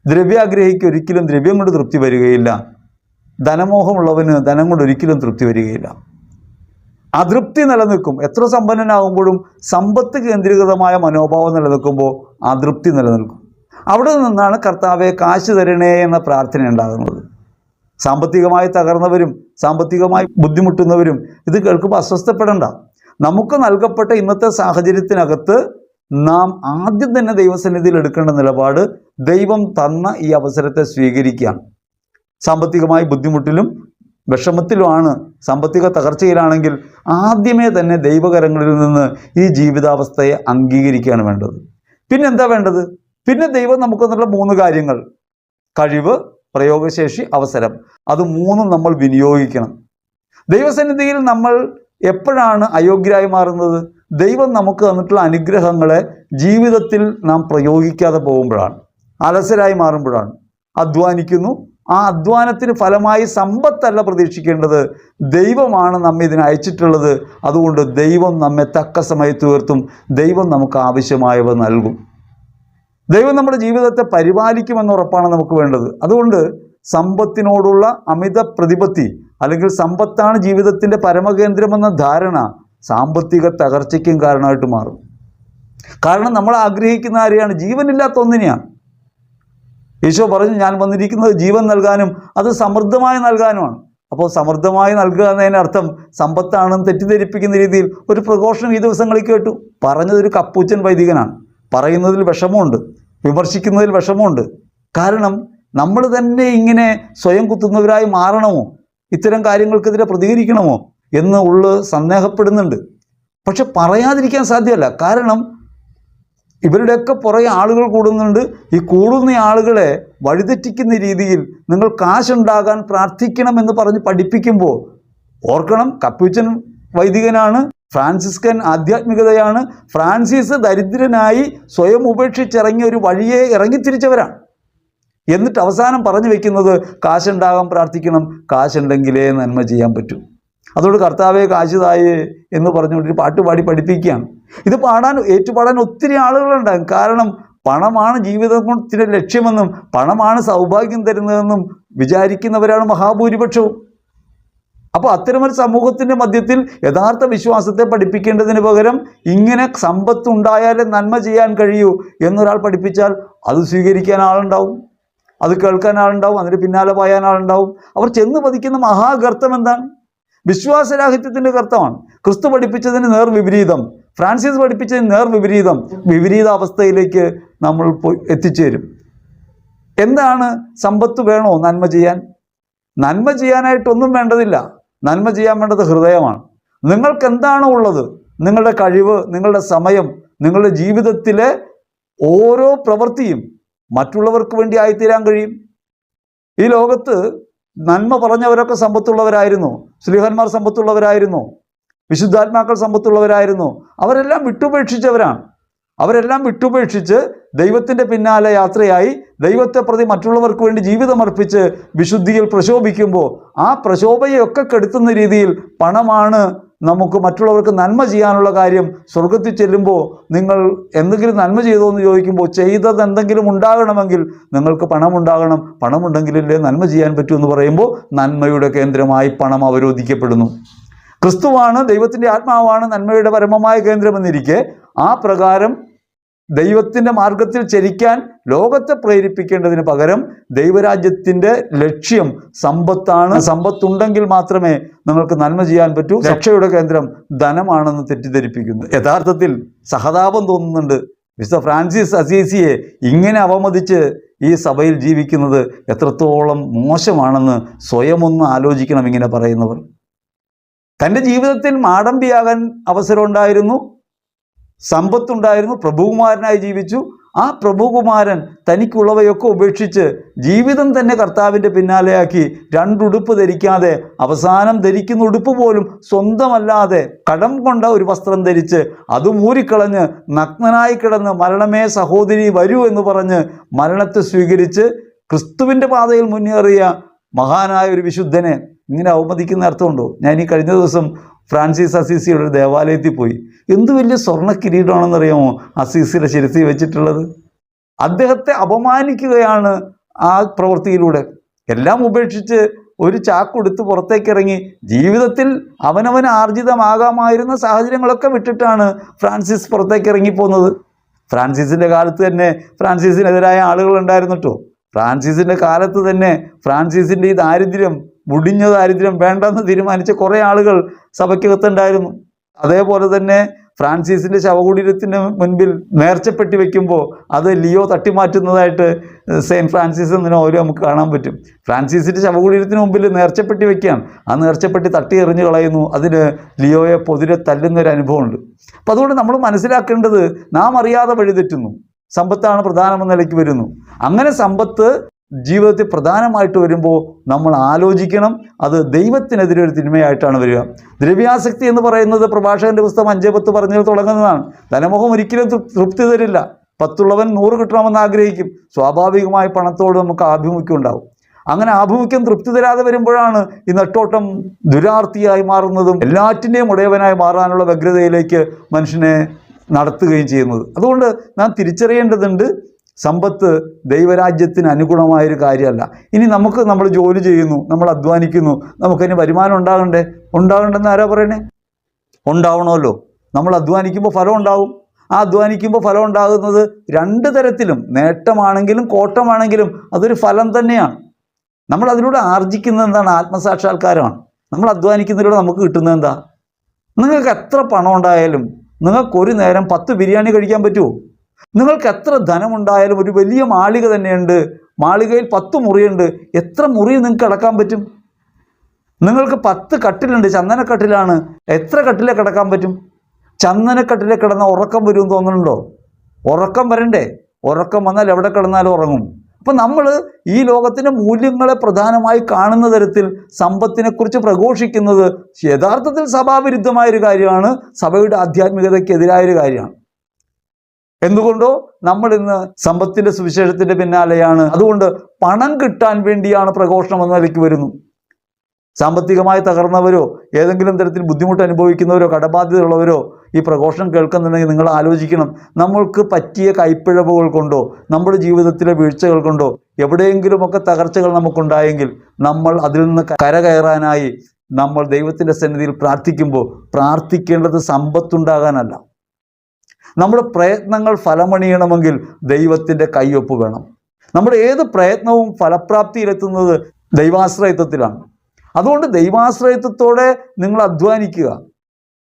ദ്രവ്യാഗ്രഹിക്ക് ഒരിക്കലും ദ്രവ്യം കൊണ്ട് തൃപ്തി വരികയില്ല, ധനമോഹമുള്ളവന് ധനം കൊണ്ട് ഒരിക്കലും തൃപ്തി വരികയില്ല. അതൃപ്തി നിലനിൽക്കും. എത്ര സമ്പന്നനാകുമ്പോഴും സമ്പത്ത് കേന്ദ്രീകൃതമായ മനോഭാവം നിലനിൽക്കുമ്പോൾ അതൃപ്തി നിലനിൽക്കും. അവിടെ നിന്നാണ് കർത്താവെ കാശ് തരണേ എന്ന പ്രാർത്ഥന ഉണ്ടാകുന്നത്. സാമ്പത്തികമായി തകർന്നവരും സാമ്പത്തികമായി ബുദ്ധിമുട്ടുന്നവരും ഇത് കേൾക്കുമ്പോൾ അസ്വസ്ഥപ്പെടേണ്ട. നമുക്ക് നൽകപ്പെട്ട ഇന്നത്തെ സാഹചര്യത്തിനകത്ത് നാം ആദ്യം തന്നെ ദൈവസന്നിധിയിൽ എടുക്കേണ്ട നിലപാട്, ദൈവം തന്ന ഈ അവസരത്തെ സ്വീകരിക്കുകയാണ്. സാമ്പത്തികമായി ബുദ്ധിമുട്ടിലും വിഷമത്തിലുമാണ്, സാമ്പത്തിക തകർച്ചയിലാണെങ്കിൽ ആദ്യമേ തന്നെ ദൈവകരങ്ങളിൽ നിന്ന് ഈ ജീവിതാവസ്ഥയെ അംഗീകരിക്കുകയാണ് വേണ്ടത്. പിന്നെന്താ വേണ്ടത്? പിന്നെ ദൈവം നമുക്ക് തന്നുള്ള 3 കാര്യങ്ങൾ: കഴിവ്, പ്രയോഗശേഷി, അവസരം. അത് 3ഉം നമ്മൾ വിനിയോഗിക്കണം. ദൈവസന്നിധിയിൽ നമ്മൾ എപ്പോഴാണ് അയോഗ്യരായി മാറുന്നത്? ദൈവം നമുക്ക് തന്നിട്ടുള്ള അനുഗ്രഹങ്ങളെ ജീവിതത്തിൽ നാം പ്രയോഗിക്കാതെ പോകുമ്പോഴാണ്, അലസരായി മാറുമ്പോഴാണ്. അധ്വാനിക്കുന്നു, ആ അധ്വാനത്തിന് ഫലമായി സമ്പത്തല്ല പ്രതീക്ഷിക്കേണ്ടത്, ദൈവമാണ് നമ്മെ ഇതിന് അയച്ചിട്ടുള്ളത്. അതുകൊണ്ട് ദൈവം നമ്മെ തക്ക സമയത്ത് ഉയർത്തും, ദൈവം നമുക്ക് ആവശ്യമായവ നൽകും. ദൈവം നമ്മുടെ ജീവിതത്തെ പരിപാലിക്കുമെന്ന ഉറപ്പാണ് നമുക്ക് വേണ്ടത്. അതുകൊണ്ട് സമ്പത്തിനോടുള്ള അമിത പ്രതിപത്തി, അല്ലെങ്കിൽ സമ്പത്താണ് ജീവിതത്തിൻ്റെ പരമകേന്ദ്രമെന്ന ധാരണ സാമ്പത്തിക തകർച്ചയ്ക്കും കാരണമായിട്ട് മാറും. കാരണം നമ്മൾ ആഗ്രഹിക്കുന്ന ആരെയാണ്? ജീവനില്ലാത്ത ഒന്നിനെയാണ്. ഈശോ പറഞ്ഞു, ഞാൻ വന്നിരിക്കുന്നത് ജീവൻ നൽകാനും അത് സമൃദ്ധമായി നൽകാനുമാണ്. അപ്പോൾ സമൃദ്ധമായി നൽകുക എന്നതിനർത്ഥം സമ്പത്താണെന്ന് തെറ്റിദ്ധരിപ്പിക്കുന്ന രീതിയിൽ ഒരു പ്രഘോഷണം ഈ ദിവസങ്ങളിൽ കേട്ടു. പറഞ്ഞതൊരു കപ്പൂച്ചൻ വൈദികനാണ്. പറയുന്നതിൽ വിഷമമുണ്ട്, വിമർശിക്കുന്നതിൽ വിഷമമുണ്ട്. കാരണം നമ്മൾ തന്നെ ഇങ്ങനെ സ്വയം കുത്തുന്നവരായി മാറണമോ, ഇത്തരം കാര്യങ്ങൾക്കെതിരെ പ്രതികരിക്കണമോ എന്ന് സന്ദേഹപ്പെടുന്നുണ്ട്. പക്ഷെ പറയാതിരിക്കാൻ സാധ്യമല്ല. കാരണം ഇവരുടെയൊക്കെ പുറകെ ആളുകൾ കൂടുന്നുണ്ട്. ഈ കൂടുന്ന ആളുകളെ വഴിതെറ്റിക്കുന്ന രീതിയിൽ നിങ്ങൾ കാശുണ്ടാകാൻ പ്രാർത്ഥിക്കണമെന്ന് പറഞ്ഞ് പഠിപ്പിക്കുമ്പോൾ ഓർക്കണം, കപ്പൂച്ചൻ വൈദികനാണ്, ഫ്രാൻസിസ്കൻ ആധ്യാത്മികതയാണ്. ഫ്രാൻസിസ് ദരിദ്രനായി സ്വയം ഉപേക്ഷിച്ചിറങ്ങി ഒരു വഴിയെ ഇറങ്ങിത്തിരിച്ചവരാണ്. എന്നിട്ട് അവസാനം പറഞ്ഞു വെക്കുന്നത് കാശുണ്ടാകാൻ പ്രാർത്ഥിക്കണം, കാശുണ്ടെങ്കിലേ നന്മ ചെയ്യാൻ പറ്റൂ. അതുകൊണ്ട് കർത്താവേ കാശ് തായേ എന്ന് പറഞ്ഞുകൊണ്ട് പാട്ട് പാടി പഠിപ്പിക്കുകയാണ്. ഇത് ഏറ്റുപാടാൻ ഒത്തിരി ആളുകളുണ്ടാകും. കാരണം പണമാണ് ജീവിതത്തിൻ്റെ ലക്ഷ്യമെന്നും പണമാണ് സൗഭാഗ്യം തരുന്നതെന്നും വിചാരിക്കുന്നവരാണ് മഹാഭൂരിപക്ഷവും. അപ്പോൾ അത്തരമൊരു സമൂഹത്തിൻ്റെ മധ്യത്തിൽ യഥാർത്ഥ വിശ്വാസത്തെ പഠിപ്പിക്കേണ്ടതിന് പകരം ഇങ്ങനെ സമ്പത്തുണ്ടായാലേ നന്മ ചെയ്യാൻ കഴിയൂ എന്നൊരാൾ പഠിപ്പിച്ചാൽ അത് സ്വീകരിക്കാൻ ആളുണ്ടാവും, അത് കേൾക്കാൻ ആളുണ്ടാവും, അതിന് പിന്നാലെ പായാൻ ആളുണ്ടാവും. അവർ ചെന്ന് പതിക്കുന്ന മഹാഗർത്തം എന്താണ്? വിശ്വാസരാഹിത്യത്തിൻ്റെ ഗർത്തമാണ്. ക്രിസ്തു പഠിപ്പിച്ചതിന് നേർ വിപരീതം, ഫ്രാൻസിസ് പഠിപ്പിച്ചതിന് നേർ വിപരീതം, വിപരീത അവസ്ഥയിലേക്ക് നമ്മൾ എത്തിച്ചേരും. എന്താണ്? സമ്പത്ത് വേണോ നന്മ ചെയ്യാൻ? നന്മ ചെയ്യാനായിട്ടൊന്നും വേണ്ടതില്ല. നന്മ ചെയ്യാൻ വേണ്ടത് ഹൃദയമാണ്. നിങ്ങൾക്ക് എന്താണോ ഉള്ളത്, നിങ്ങളുടെ കഴിവ്, നിങ്ങളുടെ സമയം, നിങ്ങളുടെ ജീവിതത്തിലെ ഓരോ പ്രവൃത്തിയും മറ്റുള്ളവർക്ക് വേണ്ടി ആയിത്തീരാൻ കഴിയും. ഈ ലോകത്ത് നന്മ പറഞ്ഞവരൊക്കെ സമ്പത്തുള്ളവരായിരുന്നു. ശ്ലീഹന്മാർ സമ്പത്തുള്ളവരായിരുന്നു, വിശുദ്ധാത്മാക്കൾ സമ്പത്തുള്ളവരായിരുന്നു. അവരെല്ലാം വിട്ടുപേക്ഷിച്ചവരാണ്. അവരെല്ലാം വിട്ടുപേക്ഷിച്ച് ദൈവത്തിൻ്റെ പിന്നാലെ യാത്രയായി ദൈവത്തെ പ്രതി മറ്റുള്ളവർക്ക് വേണ്ടി ജീവിതമർപ്പിച്ച് വിശുദ്ധിയിൽ പ്രശോഭിക്കുമ്പോൾ ആ പ്രശോഭയൊക്കെ കെടുത്തുന്ന രീതിയിൽ പണമാണ് നമുക്ക് മറ്റുള്ളവർക്ക് നന്മ ചെയ്യാനുള്ള കാര്യം. സ്വർഗത്തിൽ ചെല്ലുമ്പോൾ നിങ്ങൾ എന്തെങ്കിലും നന്മ ചെയ്തോ എന്ന് ചോദിക്കുമ്പോൾ ചെയ്തത് എന്തെങ്കിലും ഉണ്ടാകണമെങ്കിൽ നിങ്ങൾക്ക് പണമുണ്ടാകണം, പണമുണ്ടെങ്കിലല്ലേ നന്മ ചെയ്യാൻ പറ്റൂ എന്ന് പറയുമ്പോൾ നന്മയുടെ കേന്ദ്രമായി പണം അവരോധിക്കപ്പെടുന്നു. ക്രിസ്തുവാണ്, ദൈവത്തിൻ്റെ ആത്മാവാണ് നന്മയുടെ പരമമായ കേന്ദ്രമെന്നിരിക്കെ ആ പ്രകാരം ദൈവത്തിൻ്റെ മാർഗത്തിൽ ചരിക്കാൻ ലോകത്തെ പ്രേരിപ്പിക്കേണ്ടതിന് പകരം ദൈവരാജ്യത്തിൻ്റെ ലക്ഷ്യം സമ്പത്താണ്. സമ്പത്തുണ്ടെങ്കിൽ മാത്രമേ നിങ്ങൾക്ക് നന്മ ചെയ്യാൻ പറ്റൂ. രക്ഷയുടെ കേന്ദ്രം ധനമാണെന്ന് തെറ്റിദ്ധരിപ്പിക്കുന്നു. യഥാർത്ഥത്തിൽ സഹതാപം തോന്നുന്നുണ്ട് വിശുദ്ധ ഫ്രാൻസിസ് അസീസിയെ ഇങ്ങനെ അവമതിച്ച് ഈ സഭയിൽ ജീവിക്കുന്നത് എത്രത്തോളം മോശമാണെന്ന് സ്വയമൊന്ന് ആലോചിക്കണം. ഇങ്ങനെ പറയുന്നവർ തൻ്റെ ജീവിതത്തിൽ മാടമ്പിയാകാൻ അവസരമുണ്ടായിരുന്നു, സമ്പത്തുണ്ടായിരുന്നു, പ്രഭുകുമാരനായി ജീവിച്ചു. ആ പ്രഭുകുമാരൻ തനിക്കുള്ളവയൊക്കെ ഉപേക്ഷിച്ച് ജീവിതം തന്നെ കർത്താവിൻ്റെ പിന്നാലെയാക്കി രണ്ടുടുപ്പ് ധരിക്കാതെ അവസാനം ധരിക്കുന്ന ഉടുപ്പ് പോലും സ്വന്തമല്ലാതെ കടം കൊണ്ട ഒരു വസ്ത്രം ധരിച്ച് അത് മൂരിക്കളഞ്ഞ് നഗ്നനായി കിടന്ന് മരണമേ സഹോദരി വരൂ എന്ന് പറഞ്ഞ് മരണത്തെ സ്വീകരിച്ച് ക്രിസ്തുവിൻ്റെ പാതയിൽ മുന്നേറിയ മഹാനായ ഒരു വിശുദ്ധനെ ഇങ്ങനെ അവമതിക്കുന്ന അർത്ഥമുണ്ടോ? ഞാൻ ഈ കഴിഞ്ഞ ദിവസം ഫ്രാൻസിസ് അസീസിയുടെ ഒരു ദേവാലയത്തിൽ പോയി. എന്ത് വലിയ സ്വർണ്ണ കിരീടമാണെന്നറിയാമോ അസീസിയുടെ ശിരസിൽ വെച്ചിട്ടുള്ളത്? അദ്ദേഹത്തെ അപമാനിക്കുകയാണ് ആ പ്രവൃത്തിയിലൂടെ. എല്ലാം ഉപേക്ഷിച്ച് ഒരു ചാക്കൊടുത്ത് പുറത്തേക്കിറങ്ങി ജീവിതത്തിൽ അവനവന് ആർജിതമാകാമായിരുന്ന സാഹചര്യങ്ങളൊക്കെ വിട്ടിട്ടാണ് ഫ്രാൻസിസ് പുറത്തേക്ക് ഇറങ്ങിപ്പോകുന്നത്. ഫ്രാൻസിസിൻ്റെ കാലത്ത് തന്നെ ഫ്രാൻസിസിനെതിരായ ആളുകളുണ്ടായിരുന്നു കേട്ടോ. ഫ്രാൻസിസിൻ്റെ കാലത്ത് തന്നെ ഫ്രാൻസിസിൻ്റെ ഈ ദാരിദ്ര്യം, മുടിഞ്ഞ ദാരിദ്ര്യം വേണ്ടെന്ന് തീരുമാനിച്ച കുറേ ആളുകൾ സഭയ്ക്കകത്തുണ്ടായിരുന്നു. അതേപോലെ തന്നെ ഫ്രാൻസിസിൻ്റെ ശവകുടീരത്തിന് മുൻപിൽ നേർച്ചപ്പെട്ടി വയ്ക്കുമ്പോൾ അത് ലിയോ തട്ടിമാറ്റുന്നതായിട്ട് സെയിൻറ്റ് ഫ്രാൻസിസ് എന്നതിന് നമുക്ക് കാണാൻ പറ്റും. ഫ്രാൻസിസിൻ്റെ ശവകുടീരത്തിന് മുമ്പിൽ നേർച്ചപ്പെട്ടി വയ്ക്കുകയാണ്. ആ നേർച്ചപ്പെട്ടി തട്ടി എറിഞ്ഞു കളയുന്നു. അതിന് ലിയോയെ പൊതിരെ തല്ലുന്നൊരു അനുഭവമുണ്ട്. അപ്പോൾ അതുകൊണ്ട് നമ്മൾ മനസ്സിലാക്കേണ്ടത് നാം അറിയാതെ വഴിതെറ്റുന്നു. സമ്പത്താണ് പ്രധാനമെന്ന നിലയ്ക്ക് വരുന്നു. അങ്ങനെ സമ്പത്ത് ജീവിതത്തിൽ പ്രധാനമായിട്ട് വരുമ്പോൾ നമ്മൾ ആലോചിക്കണം, അത് ദൈവത്തിനെതിരെ ഒരു തിന്മയായിട്ടാണ് വരിക. ദ്രവ്യാസക്തി എന്ന് പറയുന്നത് പ്രഭാഷകൻ്റെ പുസ്തകം 5:10 പറഞ്ഞതിൽ തുടങ്ങുന്നതാണ്. ധനമോഹം ഒരിക്കലും തൃപ്തി തരില്ല. 10 100 കിട്ടണമെന്ന് ആഗ്രഹിക്കും. സ്വാഭാവികമായി പണത്തോട് നമുക്ക് ആഭിമുഖ്യം ഉണ്ടാവും. അങ്ങനെ ആഭിമുഖ്യം തൃപ്തി തരാതെ വരുമ്പോഴാണ് ഈ നെട്ടോട്ടം ദുരാർത്തിയായി മാറുന്നതും എല്ലാറ്റിൻ്റെയും ഉടയവനായി മാറാനുള്ള വ്യഗ്രതയിലേക്ക് മനുഷ്യനെ നടത്തുകയും ചെയ്യുന്നത്. അതുകൊണ്ട് നാം തിരിച്ചറിയേണ്ടതുണ്ട്, സമ്പത്ത് ദൈവരാജ്യത്തിന് അനുഗുണമായൊരു കാര്യമല്ല. ഇനി നമ്മൾ ജോലി ചെയ്യുന്നു, നമ്മൾ അധ്വാനിക്കുന്നു, നമുക്കതിന് വരുമാനം ഉണ്ടാകണ്ടെന്ന് ആരാ പറയണേ? ഉണ്ടാവണമല്ലോ. നമ്മൾ അധ്വാനിക്കുമ്പോൾ ഫലം ഉണ്ടാവും. ആ അധ്വാനിക്കുമ്പോൾ ഫലം ഉണ്ടാകുന്നത് രണ്ട് തരത്തിലും, നേട്ടമാണെങ്കിലും കോട്ടമാണെങ്കിലും അതൊരു ഫലം തന്നെയാണ്. നമ്മൾ അതിലൂടെ ആർജിക്കുന്നത് എന്താണ്? ആത്മസാക്ഷാത്കാരമാണ്. നമ്മൾ അധ്വാനിക്കുന്നതിലൂടെ നമുക്ക് കിട്ടുന്നത് എന്താ? നിങ്ങൾക്ക് എത്ര പണം ഉണ്ടായാലും നിങ്ങൾക്കൊരു നേരം 10 ബിരിയാണി കഴിക്കാൻ പറ്റുമോ? നിങ്ങൾക്ക് എത്ര ധനമുണ്ടായാലും ഒരു വലിയ മാളിക തന്നെയുണ്ട്, മാളികയിൽ 10 മുറിയുണ്ട്, എത്ര മുറി നിങ്ങൾക്ക് കിടക്കാൻ പറ്റും? നിങ്ങൾക്ക് 10 കട്ടിലുണ്ട്, ചന്ദനക്കട്ടിലാണ്, എത്ര കട്ടിലെ കിടക്കാൻ പറ്റും? ചന്ദനക്കട്ടിലെ കിടന്ന ഉറക്കം വരുമെന്ന് തോന്നുന്നുണ്ടോ? ഉറക്കം വരണ്ടേ? ഉറക്കം വന്നാൽ എവിടെ കിടന്നാലും ഉറങ്ങും. അപ്പം നമ്മൾ ഈ ലോകത്തിൻ്റെ മൂല്യങ്ങളെ പ്രധാനമായി കാണുന്ന തരത്തിൽ സമ്പത്തിനെക്കുറിച്ച് പ്രഘോഷിക്കുന്നത് യഥാർത്ഥത്തിൽ സഭാവിരുദ്ധമായൊരു കാര്യമാണ്, സഭയുടെ ആധ്യാത്മികതയ്ക്കെതിരായൊരു കാര്യമാണ്. എന്തുകൊണ്ടോ നമ്മൾ ഇന്ന് സമ്പത്തിൻ്റെ സുവിശേഷത്തിൻ്റെ പിന്നാലെയാണ്. അതുകൊണ്ട് പണം കിട്ടാൻ വേണ്ടിയാണ് പ്രഘോഷണം എന്ന നിലയ്ക്ക് വരുന്നു. സാമ്പത്തികമായി തകർന്നവരോ ഏതെങ്കിലും തരത്തിൽ ബുദ്ധിമുട്ട് അനുഭവിക്കുന്നവരോ കടബാധ്യതയുള്ളവരോ ഈ പ്രഘോഷണം കേൾക്കുന്നുണ്ടെങ്കിൽ നിങ്ങൾ ആലോചിക്കണം, നമ്മൾക്ക് പറ്റിയ കൈപ്പിഴവുകൾ കൊണ്ടോ നമ്മുടെ ജീവിതത്തിലെ വീഴ്ചകൾ കൊണ്ടോ എവിടെയെങ്കിലുമൊക്കെ തകർച്ചകൾ നമുക്കുണ്ടായെങ്കിൽ നമ്മൾ അതിൽ നിന്ന് കരകയറാനായി നമ്മൾ ദൈവത്തിൻ്റെ സന്നിധിയിൽ പ്രാർത്ഥിക്കുമ്പോൾ പ്രാർത്ഥിക്കേണ്ടത് സമ്പത്തുണ്ടാകാനല്ല. നമ്മുടെ പ്രയത്നങ്ങൾ ഫലമണിയണമെങ്കിൽ ദൈവത്തിൻ്റെ കയ്യൊപ്പ് വേണം. നമ്മുടെ ഏത് പ്രയത്നവും ഫലപ്രാപ്തിയിലെത്തുന്നത് ദൈവാശ്രയത്വത്തിലാണ്. അതുകൊണ്ട് ദൈവാശ്രയത്വത്തോടെ നിങ്ങൾ അധ്വാനിക്കുക,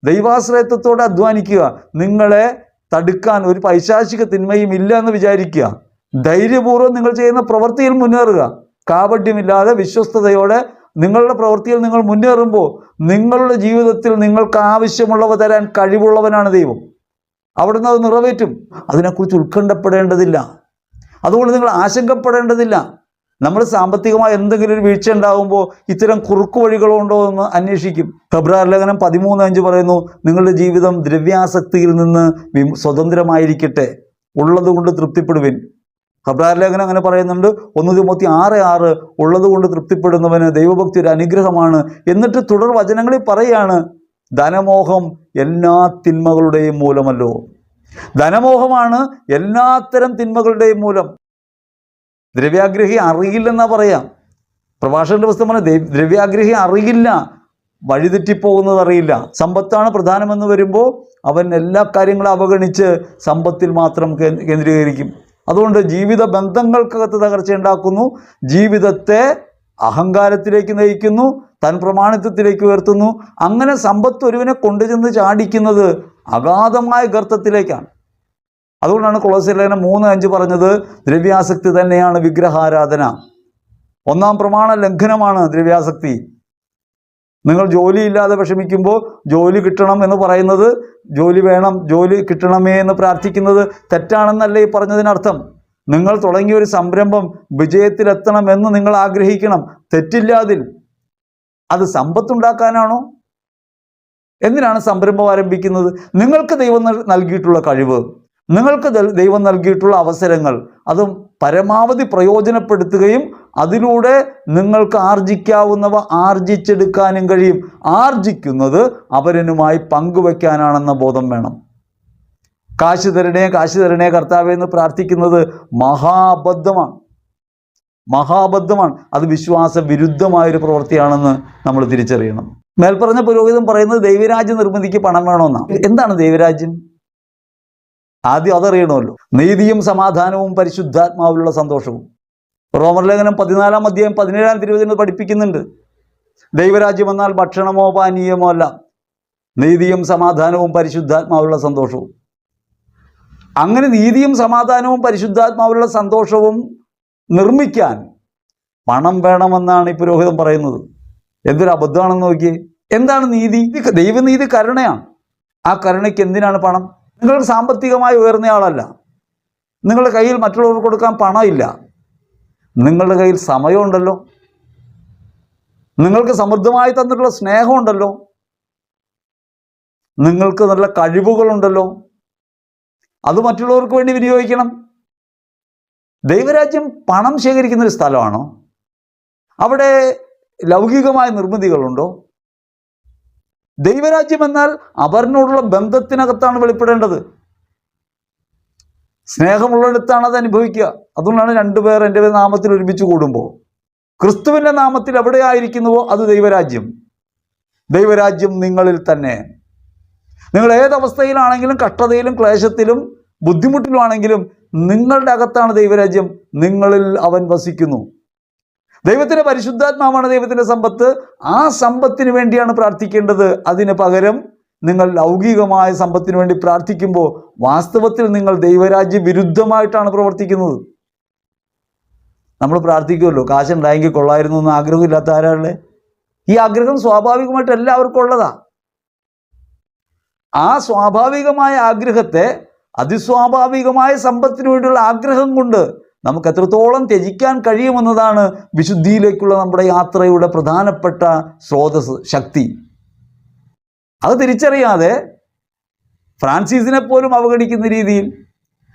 ദൈവാശ്രയത്വത്തോടെ അധ്വാനിക്കുക. നിങ്ങളെ തടുക്കാൻ ഒരു പൈശാചിക തിന്മയും ഇല്ല എന്ന് വിചാരിക്കുക. ധൈര്യപൂർവ്വം നിങ്ങൾ ചെയ്യുന്ന പ്രവൃത്തിയിൽ മുന്നേറുക. കാപട്യമില്ലാതെ വിശ്വസ്തയോടെ നിങ്ങളുടെ പ്രവൃത്തിയിൽ നിങ്ങൾ മുന്നേറുമ്പോൾ നിങ്ങളുടെ ജീവിതത്തിൽ നിങ്ങൾക്ക് ആവശ്യമുള്ളവ തരാൻ കഴിവുള്ളവനാണ് ദൈവം. അവിടുന്ന് അത് നിറവേറ്റും. അതിനെക്കുറിച്ച് ഉത്കണ്ഠപ്പെടേണ്ടതില്ല. അതുകൊണ്ട് നിങ്ങൾ ആശങ്കപ്പെടേണ്ടതില്ല. നമ്മൾ സാമ്പത്തികമായി എന്തെങ്കിലും ഒരു വീഴ്ച ഉണ്ടാകുമ്പോൾ ഇത്തരം കുറുക്കു വഴികളുണ്ടോ എന്ന് അന്വേഷിക്കും. ഹെബ്രായർ ലേഖനം 13:5 പറയുന്നു, നിങ്ങളുടെ ജീവിതം ദ്രവ്യാസക്തിയിൽ നിന്ന് സ്വതന്ത്രമായിരിക്കട്ടെ, ഉള്ളതുകൊണ്ട് തൃപ്തിപ്പെടുവിൻ. ഹെബ്രായർ ലേഖനം അങ്ങനെ പറയുന്നുണ്ട്. 1 തിമോത്തി 6:6 ഉള്ളതുകൊണ്ട് തൃപ്തിപ്പെടുന്നവന് ദൈവഭക്തി ഒരു അനുഗ്രഹമാണ്. എന്നിട്ട് തുടർ വചനങ്ങളിൽ പറയാണ്, ധനമോഹം എല്ലാ തിന്മകളുടെയും മൂലമല്ലോ. ധനമോഹമാണ് എല്ലാത്തരം തിന്മകളുടെയും മൂലം. ദ്രവ്യാഗ്രഹി അറിയില്ലെന്നാ പറയാം. പ്രഭാഷകന്റെ പുസ്തകം പറഞ്ഞ ദ്രവ്യാഗ്രഹി അറിയില്ല, വഴിതെറ്റിപ്പോകുന്നത് അറിയില്ല. സമ്പത്താണ് പ്രധാനമെന്ന് വരുമ്പോൾ അവൻ എല്ലാ കാര്യങ്ങളും അവഗണിച്ച് സമ്പത്തിൽ മാത്രം കേന്ദ്രീകരിക്കും. അതുകൊണ്ട് ജീവിത ബന്ധങ്ങൾക്കകത്ത് തകർച്ചയുണ്ടാക്കുന്നു, ജീവിതത്തെ അഹങ്കാരത്തിലേക്ക് നയിക്കുന്നു, തൻ പ്രമാണിത്വത്തിലേക്ക് ഉയർത്തുന്നു. അങ്ങനെ സമ്പത്ത് ഒരുവിനെ കൊണ്ടുചെന്ന് ചാടിക്കുന്നത് അഗാധമായ ഗർത്തത്തിലേക്കാണ്. അതുകൊണ്ടാണ് കൊളോസ്യർ ലേഖനം 3:5 പറഞ്ഞത്, ദ്രവ്യാസക്തി തന്നെയാണ് വിഗ്രഹാരാധന. ഒന്നാം പ്രമാണ ലംഘനമാണ് ദ്രവ്യാസക്തി. നിങ്ങൾ ജോലിയില്ലാതെ വിഷമിക്കുമ്പോൾ ജോലി കിട്ടണം എന്ന് പറയുന്നത്, ജോലി വേണം, ജോലി കിട്ടണമേ എന്ന് പ്രാർത്ഥിക്കുന്നത് തെറ്റാണെന്നല്ലേ ഈ പറഞ്ഞതിനർത്ഥം. നിങ്ങൾ തുടങ്ങിയ ഒരു സംരംഭം വിജയത്തിലെത്തണമെന്ന് നിങ്ങൾ ആഗ്രഹിക്കണം, തെറ്റില്ല അതിൽ. അത് സമ്പത്തുണ്ടാക്കാനാണോ? എന്തിനാണ് സംരംഭം ആരംഭിക്കുന്നത്? നിങ്ങൾക്ക് ദൈവം നൽകിയിട്ടുള്ള കഴിവ്, നിങ്ങൾക്ക് ദൈവം നൽകിയിട്ടുള്ള അവസരങ്ങൾ, അതും പരമാവധി പ്രയോജനപ്പെടുത്തുകയും അതിലൂടെ നിങ്ങൾക്ക് ആർജിക്കാവുന്നവ ആർജിച്ചെടുക്കാനും കഴിയും. ആർജിക്കുന്നത് അവരനുമായി പങ്കുവെക്കാനാണെന്ന ബോധം വേണം. കാശ് തരണേ, കാശ് തരണേ കർത്താവേ എന്ന് പ്രാർത്ഥിക്കുന്നത് മഹാബദ്ധമാണ്, മഹാബദ്ധമാണ്. അത് വിശ്വാസ വിരുദ്ധമായൊരു പ്രവൃത്തിയാണെന്ന് നമ്മൾ തിരിച്ചറിയണം. മേൽപ്പറഞ്ഞ പുരോഹിതൻ പറയുന്നത് ദൈവരാജ്യ നിർമ്മിതിക്ക് പണം വേണമെന്നാണ്. എന്താണ് ദൈവരാജ്യം? ആദ്യം അതറിയണമല്ലോ. നീതിയും സമാധാനവും പരിശുദ്ധാത്മാവിലുള്ള സന്തോഷവും. റോമർ ലേഖനം 14:17 പഠിപ്പിക്കുന്നുണ്ട്. ദൈവരാജ്യം എന്നാൽ ഭക്ഷണമോ പാനീയമോ അല്ല, നീതിയും സമാധാനവും പരിശുദ്ധാത്മാവിലുള്ള സന്തോഷവും. അങ്ങനെ നീതിയും സമാധാനവും പരിശുദ്ധാത്മാവിലുള്ള സന്തോഷവും നിർമ്മിക്കാൻ പണം വേണമെന്നാണ് ഈ പുരോഹിതൻ പറയുന്നത്. എന്തൊരു അബദ്ധമാണെന്ന് നോക്കിയേ. എന്താണ് നീതി? ദൈവനീതി കരുണയാണ്. ആ കരുണയ്ക്ക് എന്തിനാണ് പണം? നിങ്ങൾ സാമ്പത്തികമായി ഉയർന്നയാളല്ല, നിങ്ങളുടെ കയ്യിൽ മറ്റുള്ളവർക്ക് കൊടുക്കാൻ പണമില്ല, നിങ്ങളുടെ കയ്യിൽ സമയമുണ്ടല്ലോ, നിങ്ങൾക്ക് സമൃദ്ധമായി തന്നിട്ടുള്ള സ്നേഹമുണ്ടല്ലോ, നിങ്ങൾക്ക് നല്ല കഴിവുകളുണ്ടല്ലോ, അത് മറ്റുള്ളവർക്ക് വേണ്ടി വിനിയോഗിക്കണം. ദൈവരാജ്യം പണം ശേഖരിക്കുന്നൊരു സ്ഥലമാണോ? അവിടെ ലൗകികമായ നിർമ്മിതികളുണ്ടോ? ദൈവരാജ്യം എന്നാൽ അവരിനോടുള്ള ബന്ധത്തിനകത്താണ് വെളിപ്പെടേണ്ടത്. സ്നേഹമുള്ളിടത്താണ് അത് അനുഭവിക്കുക. അതുകൊണ്ടാണ് 2 പേർ എൻ്റെ നാമത്തിൽ ഒരുമിച്ച് കൂടുമ്പോൾ, ക്രിസ്തുവിൻ്റെ നാമത്തിൽ എവിടെയായിരിക്കുന്നുവോ അത് ദൈവരാജ്യം. ദൈവരാജ്യം നിങ്ങളിൽ തന്നെ. നിങ്ങൾ ഏതവസ്ഥയിലാണെങ്കിലും, കഷ്ടതയിലും ക്ലേശത്തിലും ബുദ്ധിമുട്ടിലുമാണെങ്കിലും നിങ്ങളുടെ അകത്താണ് ദൈവരാജ്യം. നിങ്ങളിൽ അവൻ വസിക്കുന്നു. ദൈവത്തിൻ്റെ പരിശുദ്ധാത്മാവാണ് ദൈവത്തിൻ്റെ സമ്പത്ത്. ആ സമ്പത്തിന് വേണ്ടിയാണ് പ്രാർത്ഥിക്കേണ്ടത്. അതിന് പകരം നിങ്ങൾ ലൗകികമായ സമ്പത്തിന് വേണ്ടി പ്രാർത്ഥിക്കുമ്പോൾ വാസ്തവത്തിൽ നിങ്ങൾ ദൈവരാജ്യ വിരുദ്ധമായിട്ടാണ് പ്രവർത്തിക്കുന്നത്. നമ്മൾ പ്രാർത്ഥിക്കുമല്ലോ, കാശുണ്ടായെങ്കിൽ കൊള്ളായിരുന്നു എന്ന് ആഗ്രഹമില്ലാത്ത ആരാളെ? ഈ ആഗ്രഹം സ്വാഭാവികമായിട്ട് എല്ലാവർക്കും ഉള്ളതാ. ആ സ്വാഭാവികമായ ആഗ്രഹത്തെ അതിസ്വാഭാവികമായ സമ്പത്തിന് വേണ്ടിയുള്ള ആഗ്രഹം കൊണ്ട് നമുക്ക് എത്രത്തോളം ത്യജിക്കാൻ കഴിയുമെന്നതാണ് വിശുദ്ധിയിലേക്കുള്ള നമ്മുടെ യാത്രയുടെ പ്രധാനപ്പെട്ട സ്രോതസ്, ശക്തി. അത് തിരിച്ചറിയാതെ ഫ്രാൻസിസിനെ പോലും അവഗണിക്കുന്ന രീതിയിൽ,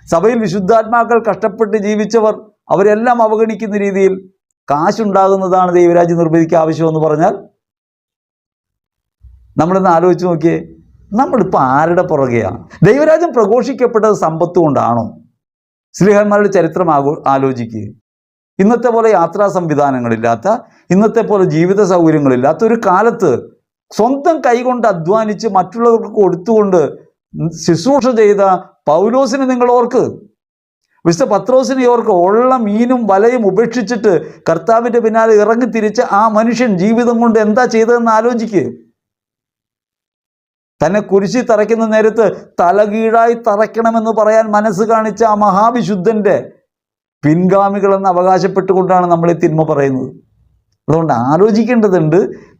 സഭയിൽ വിശുദ്ധാത്മാക്കൾ കഷ്ടപ്പെട്ട് ജീവിച്ചവർ അവരെല്ലാം അവഗണിക്കുന്ന രീതിയിൽ കാശുണ്ടാകുന്നതാണ് ദൈവരാജ്യ നിർമ്മിതിക്ക് ആവശ്യമെന്ന് പറഞ്ഞാൽ നമ്മളിന്ന് ആലോചിച്ച് നോക്കിയേ, നമ്മളിപ്പോൾ ആരുടെ പുറകെയാണ്? ദൈവരാജ്യം പ്രഘോഷിക്കപ്പെട്ടത് സമ്പത്ത് കൊണ്ടാണോ? ശ്ലീഹന്മാരുടെ ചരിത്രം ആലോചിക്കുക. ഇന്നത്തെ പോലെ യാത്രാ സംവിധാനങ്ങളില്ലാത്ത, ഇന്നത്തെ പോലെ ജീവിത സൗകര്യങ്ങളില്ലാത്ത ഒരു കാലത്ത് സ്വന്തം കൈകൊണ്ട് അധ്വാനിച്ച് മറ്റുള്ളവർക്ക് കൊടുത്തുകൊണ്ട് ശുശ്രൂഷ ചെയ്ത പൗലോസിനെ നിങ്ങൾ ഓർക്ക്, വിശുദ്ധ പത്രോസിനെ ഓർക്ക്. ഉള്ള മീനും വലയും ഉപേക്ഷിച്ചിട്ട് കർത്താവിൻ്റെ പിന്നാലെ ഇറങ്ങി തിരിച്ച് ആ മനുഷ്യൻ ജീവിതം കൊണ്ട് എന്താ ചെയ്തതെന്ന് ആലോചിക്കുക. തന്നെ കുരിശി തറയ്ക്കുന്ന നേരത്ത് തലകീഴായി തറയ്ക്കണമെന്ന് പറയാൻ മനസ്സ് കാണിച്ച ആ മഹാവിശുദ്ധൻ്റെ പിൻഗാമികളെന്ന് അവകാശപ്പെട്ടുകൊണ്ടാണ് നമ്മൾ ഈ തിന്മ പറയുന്നത്. അതുകൊണ്ട് ആലോചിക്കേണ്ടതുണ്ട്,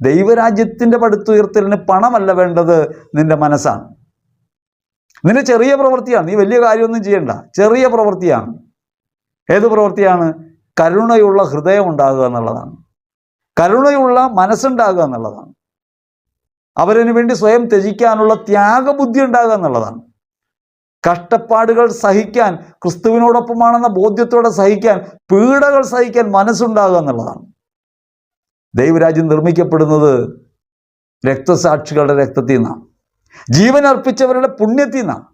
ദൈവരാജ്യത്തിൻ്റെ പടുത്തുയർത്തലിന് പണമല്ല വേണ്ടത്, നിന്റെ മനസ്സാണ്. നിന്റെ ചെറിയ പ്രവൃത്തിയാണ്, നീ വലിയ കാര്യമൊന്നും ചെയ്യണ്ട, ചെറിയ പ്രവൃത്തിയാണ്. ഏത് പ്രവൃത്തിയാണ്? കരുണയുള്ള ഹൃദയം ഉണ്ടാകുക എന്നുള്ളതാണ്, കരുണയുള്ള മനസ്സുണ്ടാകുക എന്നുള്ളതാണ്, അവരതിനു വേണ്ടി സ്വയം ത്യജിക്കാനുള്ള ത്യാഗബുദ്ധി ഉണ്ടാകുക എന്നുള്ളതാണ്, കഷ്ടപ്പാടുകൾ സഹിക്കാൻ, ക്രിസ്തുവിനോടൊപ്പമാണെന്ന ബോധ്യത്തോടെ സഹിക്കാൻ, പീഡകൾ സഹിക്കാൻ മനസ്സുണ്ടാകുക എന്നുള്ളതാണ്. ദൈവരാജ്യം നിർമ്മിക്കപ്പെടുന്നത് രക്തസാക്ഷികളുടെ രക്തത്തിൽ നിന്നാണ്, ജീവൻ അർപ്പിച്ചവരുടെ പുണ്യത്തിൽ നിന്നാണ്.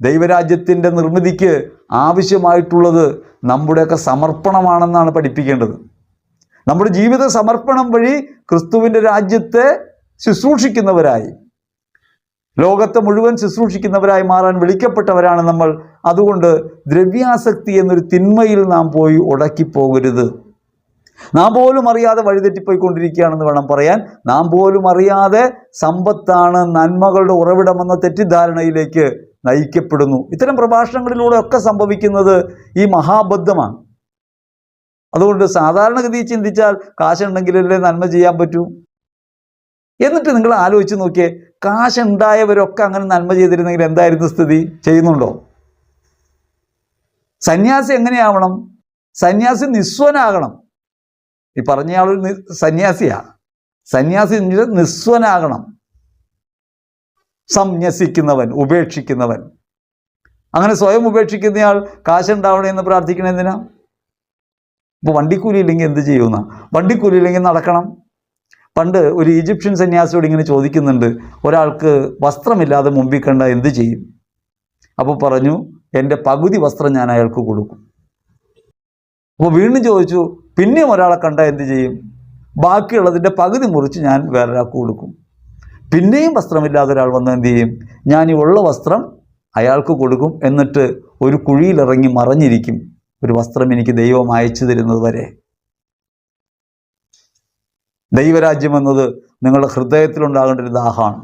ദൈവരാജ്യത്തിൻ്റെ നിർമ്മിതിക്ക് ആവശ്യമായിട്ടുള്ളത് നമ്മുടെയൊക്കെ സമർപ്പണമാണെന്നാണ് പഠിപ്പിക്കേണ്ടത്. നമ്മുടെ ജീവിത സമർപ്പണം വഴി ക്രിസ്തുവിൻ്റെ രാജ്യത്തെ ശുശ്രൂഷിക്കുന്നവരായി, ലോകത്തെ മുഴുവൻ ശുശ്രൂഷിക്കുന്നവരായി മാറാൻ വിളിക്കപ്പെട്ടവരാണ് നമ്മൾ. അതുകൊണ്ട് ദ്രവ്യാസക്തി എന്നൊരു തിന്മയിൽ നാം പോയി ഉടക്കിപ്പോകരുത്. നാം പോലും അറിയാതെ വഴിതെറ്റിപ്പോയിക്കൊണ്ടിരിക്കുകയാണെന്ന് വേണം പറയാൻ. നാം പോലും അറിയാതെ സമ്പത്താണ് നന്മകളുടെ ഉറവിടമെന്ന തെറ്റിദ്ധാരണയിലേക്ക് നയിക്കപ്പെടുന്നു. ഇത്തരം പ്രഭാഷണങ്ങളിലൂടെ ഒക്കെ സംഭവിക്കുന്നത് ഈ മഹാബദ്ധമാണ്. അതുകൊണ്ട് സാധാരണഗതി ചിന്തിച്ചാൽ കാശുണ്ടെങ്കിലല്ലേ നന്മ ചെയ്യാൻ പറ്റൂ. എന്നിട്ട് നിങ്ങൾ ആലോചിച്ച് നോക്കിയേ, കാശുണ്ടായവരൊക്കെ അങ്ങനെ നന്മ ചെയ്തിരുന്നെങ്കിൽ എന്തായിരുന്നു സ്ഥിതി? ചെയ്യുന്നുണ്ടോ? സന്യാസി എങ്ങനെയാവണം? സന്യാസി നിസ്വനാകണം. ഈ പറഞ്ഞയാൾ സന്യാസിയാ. സന്യാസി നിസ്വനാകണം, സംന്യസിക്കുന്നവൻ, ഉപേക്ഷിക്കുന്നവൻ. അങ്ങനെ സ്വയം ഉപേക്ഷിക്കുന്നയാൾ കാശുണ്ടാവണേ എന്ന് പ്രാർത്ഥിക്കണെന്തിനാ? ഇപ്പോൾ വണ്ടിക്കൂലി ഇല്ലെങ്കിൽ എന്ത് ചെയ്യുന്ന? വണ്ടിക്കൂലി ഇല്ലെങ്കിൽ നടക്കണം. പണ്ട് ഒരു ഈജിപ്ഷ്യൻ സന്യാസിയോട് ഇങ്ങനെ ചോദിക്കുന്നുണ്ട്, ഒരാൾക്ക് വസ്ത്രമില്ലാതെ മുമ്പിൽ കണ്ട എന്ത് ചെയ്യും? അപ്പോൾ പറഞ്ഞു, എൻ്റെ പകുതി വസ്ത്രം ഞാൻ അയാൾക്ക് കൊടുക്കും. അപ്പോൾ വീണ്ടും ചോദിച്ചു, പിന്നെയും ഒരാളെ കണ്ടാൽ എന്ത് ചെയ്യും? ബാക്കിയുള്ളതിൻ്റെ പകുതി മുറിച്ച് ഞാൻ വേറൊരാൾക്ക് കൊടുക്കും. പിന്നെയും വസ്ത്രമില്ലാതെ ഒരാൾ വന്ന് എന്ത് ചെയ്യും? ഞാൻ ഈ ഉള്ള വസ്ത്രം അയാൾക്ക് കൊടുക്കും, എന്നിട്ട് ഒരു കുഴിയിലിറങ്ങി മറഞ്ഞിരിക്കും, ഒരു വസ്ത്രം എനിക്ക് ദൈവം അയച്ചു തരുന്നത് വരെ. ദൈവരാജ്യം എന്നത് നിങ്ങളുടെ ഹൃദയത്തിലുണ്ടാകേണ്ട ഒരു ദാഹമാണ്.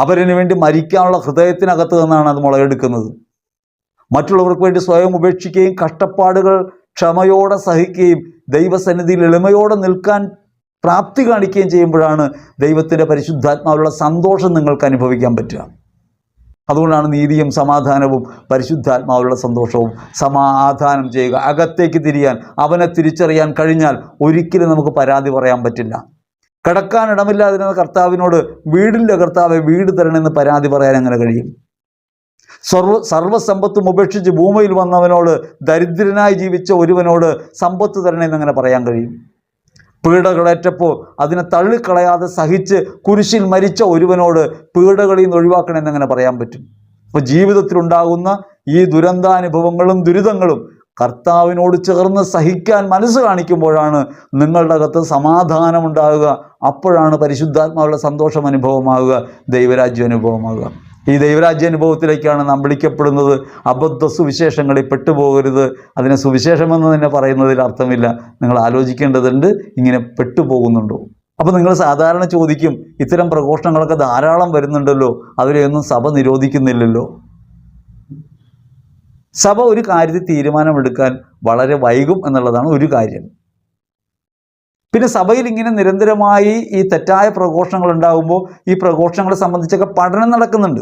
അവരതിനു വേണ്ടി മരിക്കാനുള്ള ഹൃദയത്തിനകത്ത് നിന്നാണ് അത് മുളയെടുക്കുന്നത്. മറ്റുള്ളവർക്ക് വേണ്ടി സ്വയം ഉപേക്ഷിക്കുകയും കഷ്ടപ്പാടുകൾ ക്ഷമയോടെ സഹിക്കുകയും ദൈവസന്നിധിയിൽ എളിമയോടെ നിൽക്കാൻ പ്രാപ്തി കാണിക്കുകയും ചെയ്യുമ്പോഴാണ് ദൈവത്തിൻ്റെ പരിശുദ്ധാത്മാവിലുള്ള സന്തോഷം നിങ്ങൾക്ക് അനുഭവിക്കാൻ പറ്റുക. അതുകൊണ്ടാണ് നീതിയും സമാധാനവും പരിശുദ്ധാത്മാവിലുള്ള സന്തോഷവും. സമാധാനം ചെയ്യുക, അകത്തേക്ക് തിരിയാൻ, അവനെ തിരിച്ചറിയാൻ കഴിഞ്ഞാൽ ഒരിക്കലും നമുക്ക് പരാതി പറയാൻ പറ്റില്ല. കിടക്കാൻ ഇടമില്ലാതിരുന്ന കർത്താവിനോട് വീടിൻ്റെ കർത്താവെ വീട് തരണമെന്ന് പരാതി പറയാൻ എങ്ങനെ കഴിയും? സർവ്വസമ്പത്തും ഉപേക്ഷിച്ച് ഭൂമിയിൽ വന്നവനോട്, ദരിദ്രനായി ജീവിച്ച ഒരുവനോട് സമ്പത്ത് തരണമെന്ന് എങ്ങനെ പറയാൻ കഴിയും? പീഡകളേറ്റപ്പോൾ അതിനെ തള്ളിക്കളയാതെ സഹിച്ച് കുരിശിൽ മരിച്ച ഒരുവനോട് പീഡകളിൽ നിന്ന് ഒഴിവാക്കണമെന്ന് എങ്ങനെ പറയാൻ പറ്റും? അപ്പോൾ ജീവിതത്തിലുണ്ടാകുന്ന ഈ ദുരന്താനുഭവങ്ങളും ദുരിതങ്ങളും കർത്താവിനോട് ചേർന്ന് സഹിക്കാൻ മനസ്സ് കാണിക്കുമ്പോഴാണ് നിങ്ങളുടെ അകത്ത് സമാധാനമുണ്ടാകുക. അപ്പോഴാണ് പരിശുദ്ധാത്മാവുള്ള സന്തോഷം അനുഭവമാകുക, ദൈവരാജ്യ അനുഭവമാകുക. ഈ ദൈവരാജ്യാനുഭവത്തിലേക്കാണ് നാം വിളിക്കപ്പെടുന്നത്. അബദ്ധ സുവിശേഷങ്ങളിൽ പെട്ടുപോകരുത്. അതിനെ സുവിശേഷമെന്ന് തന്നെ പറയുന്നതിൽ അർത്ഥമില്ല. നിങ്ങൾ ആലോചിക്കേണ്ടതുണ്ട്, ഇങ്ങനെ പെട്ടുപോകുന്നുണ്ടോ? അപ്പോൾ നിങ്ങൾ സാധാരണ ചോദിക്കും, ഇത്തരം പ്രഘോഷണങ്ങളൊക്കെ ധാരാളം വരുന്നുണ്ടല്ലോ, അതിലെയൊന്നും സഭ നിരോധിക്കുന്നില്ലല്ലോ. സഭ ഒരു കാര്യത്തിൽ തീരുമാനമെടുക്കാൻ വളരെ വൈകും എന്നുള്ളതാണ് ഒരു കാര്യം. പിന്നെ സഭയിൽ ഇങ്ങനെ നിരന്തരമായി ഈ തെറ്റായ പ്രഘോഷണങ്ങൾ ഉണ്ടാകുമ്പോൾ ഈ പ്രഘോഷണങ്ങളെ സംബന്ധിച്ചൊക്കെ പഠനം നടക്കുന്നുണ്ട്.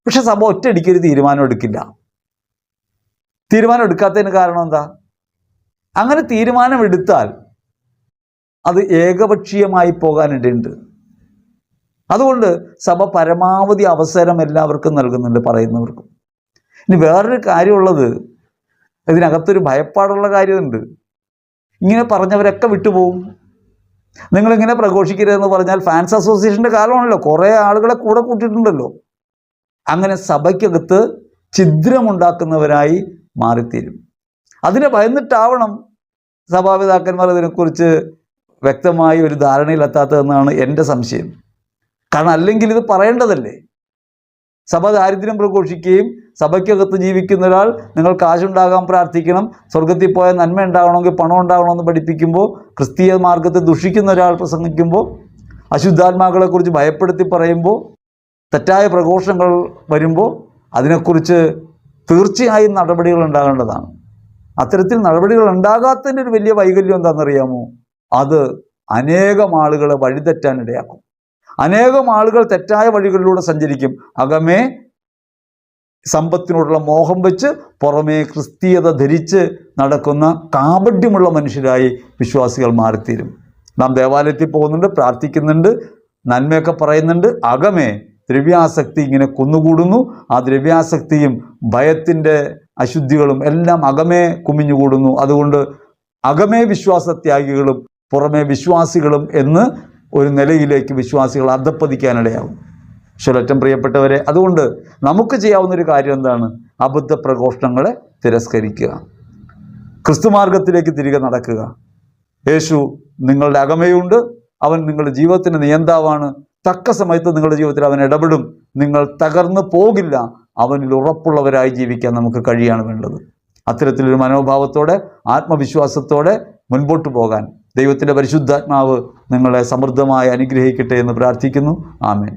പക്ഷെ സഭ ഒറ്റയടിക്കൊരു തീരുമാനം എടുക്കില്ല. തീരുമാനം എടുക്കാത്തതിന് കാരണം എന്താ? അങ്ങനെ തീരുമാനമെടുത്താൽ അത് ഏകപക്ഷീയമായി പോകാനിടയുണ്ട്. അതുകൊണ്ട് സഭ പരമാവധി അവസരം എല്ലാവർക്കും നൽകുന്നുണ്ട്, പറയുന്നവർക്കും. ഇനി വേറൊരു കാര്യമുള്ളത്, ഇതിനകത്തൊരു ഭയപ്പാടുള്ള കാര്യമുണ്ട്. ഇങ്ങനെ പറഞ്ഞവരൊക്കെ വിട്ടുപോകും. നിങ്ങളിങ്ങനെ പ്രഘോഷിക്കരുതെന്ന് പറഞ്ഞാൽ ഫാൻസ് അസോസിയേഷൻ്റെ കാലമാണല്ലോ, കുറേ ആളുകളെ കൂടെ കൂട്ടിയിട്ടുണ്ടല്ലോ. അങ്ങനെ സഭയ്ക്കകത്ത് ഛിദ്രമുണ്ടാക്കുന്നവരായി മാറിത്തീരും. അതിനെ ഭയന്നിട്ടാവണം സഭാപിതാക്കന്മാർ ഇതിനെക്കുറിച്ച് വ്യക്തമായി ഒരു ധാരണയിലെത്താത്തതെന്നാണ് എൻ്റെ സംശയം. കാരണം അല്ലെങ്കിൽ ഇത് പറയേണ്ടതല്ലേ. സഭ ദാരിദ്ര്യം പ്രഘോഷിക്കുകയും സഭയ്ക്കകത്ത് ജീവിക്കുന്ന ഒരാൾ നിങ്ങൾ കാശുണ്ടാകാൻ പ്രാർത്ഥിക്കണം, സ്വർഗത്തിൽ പോയാൽ നന്മ ഉണ്ടാകണമെങ്കിൽ പണം ഉണ്ടാകണമെന്ന് പഠിപ്പിക്കുമ്പോൾ, ക്രിസ്തീയ മാർഗത്തെ ദുഷിക്കുന്ന ഒരാൾ പ്രസംഗിക്കുമ്പോൾ, അശുദ്ധാത്മാക്കളെക്കുറിച്ച് ഭയപ്പെടുത്തി പറയുമ്പോൾ, തെറ്റായ പ്രഘോഷണങ്ങൾ വരുമ്പോൾ അതിനെക്കുറിച്ച് തീർച്ചയായും നടപടികൾ ഉണ്ടാകേണ്ടതാണ്. അത്തരത്തിൽ നടപടികൾ ഉണ്ടാകാത്തതിൻ്റെ ഒരു വലിയ വൈകല്യം എന്താണെന്നറിയാമോ? അത് അനേകം ആളുകളെ വഴിതെറ്റാനിടയാക്കും. അനേകം ആളുകൾ തെറ്റായ വഴികളിലൂടെ സഞ്ചരിക്കും. അകമേ സമ്പത്തിനോടുള്ള മോഹം വെച്ച് പുറമേ ക്രിസ്തീയത ധരിച്ച് നടക്കുന്ന കാപഢ്യമുള്ള മനുഷ്യരായി വിശ്വാസികൾ മാറിത്തീരും. നാം ദേവാലയത്തിൽ പോകുന്നുണ്ട്, പ്രാർത്ഥിക്കുന്നുണ്ട്, നന്മയൊക്കെ പറയുന്നുണ്ട്, അകമേ ദ്രവ്യാസക്തി ഇങ്ങനെ കുന്നുകൂടുന്നു. ആ ദ്രവ്യാസക്തിയും ഭയത്തിൻ്റെ അശുദ്ധികളും എല്ലാം അകമേ കുമിഞ്ഞുകൂടുന്നു. അതുകൊണ്ട് അകമേ വിശ്വാസത്യാഗികളും പുറമേ വിശ്വാസികളും എന്ന് ഒരു നിലയിലേക്ക് വിശ്വാസികൾ അധപ്പതിക്കാനിടയാകും. ഈശോയിലേറ്റവും പ്രിയപ്പെട്ടവരെ, അതുകൊണ്ട് നമുക്ക് ചെയ്യാവുന്നൊരു കാര്യം എന്താണ്? അബദ്ധ പ്രഘോഷണങ്ങളെ തിരസ്കരിക്കുക, ക്രിസ്തുമാർഗത്തിലേക്ക് തിരികെ നടക്കുക. യേശു നിങ്ങളുടെ അകമയുണ്ട്, അവൻ നിങ്ങളുടെ ജീവിതത്തിൻ്റെ നിയന്താവാണ്. തക്ക സമയത്ത് നിങ്ങളുടെ ജീവിതത്തിൽ അവൻ ഇടപെടും. നിങ്ങൾ തകർന്നു പോകില്ല. അവനിൽ ഉറപ്പുള്ളവരായി ജീവിക്കാൻ നമുക്ക് കഴിയാണ് വേണ്ടത്. അത്തരത്തിലൊരു മനോഭാവത്തോടെ ആത്മവിശ്വാസത്തോടെ മുൻപോട്ട് പോകാൻ ദൈവത്തിൻ്റെ പരിശുദ്ധാത്മാവ് നിങ്ങളെ സമൃദ്ധമായി അനുഗ്രഹിക്കട്ടെ എന്ന് പ്രാർത്ഥിക്കുന്നു. ആമേൻ.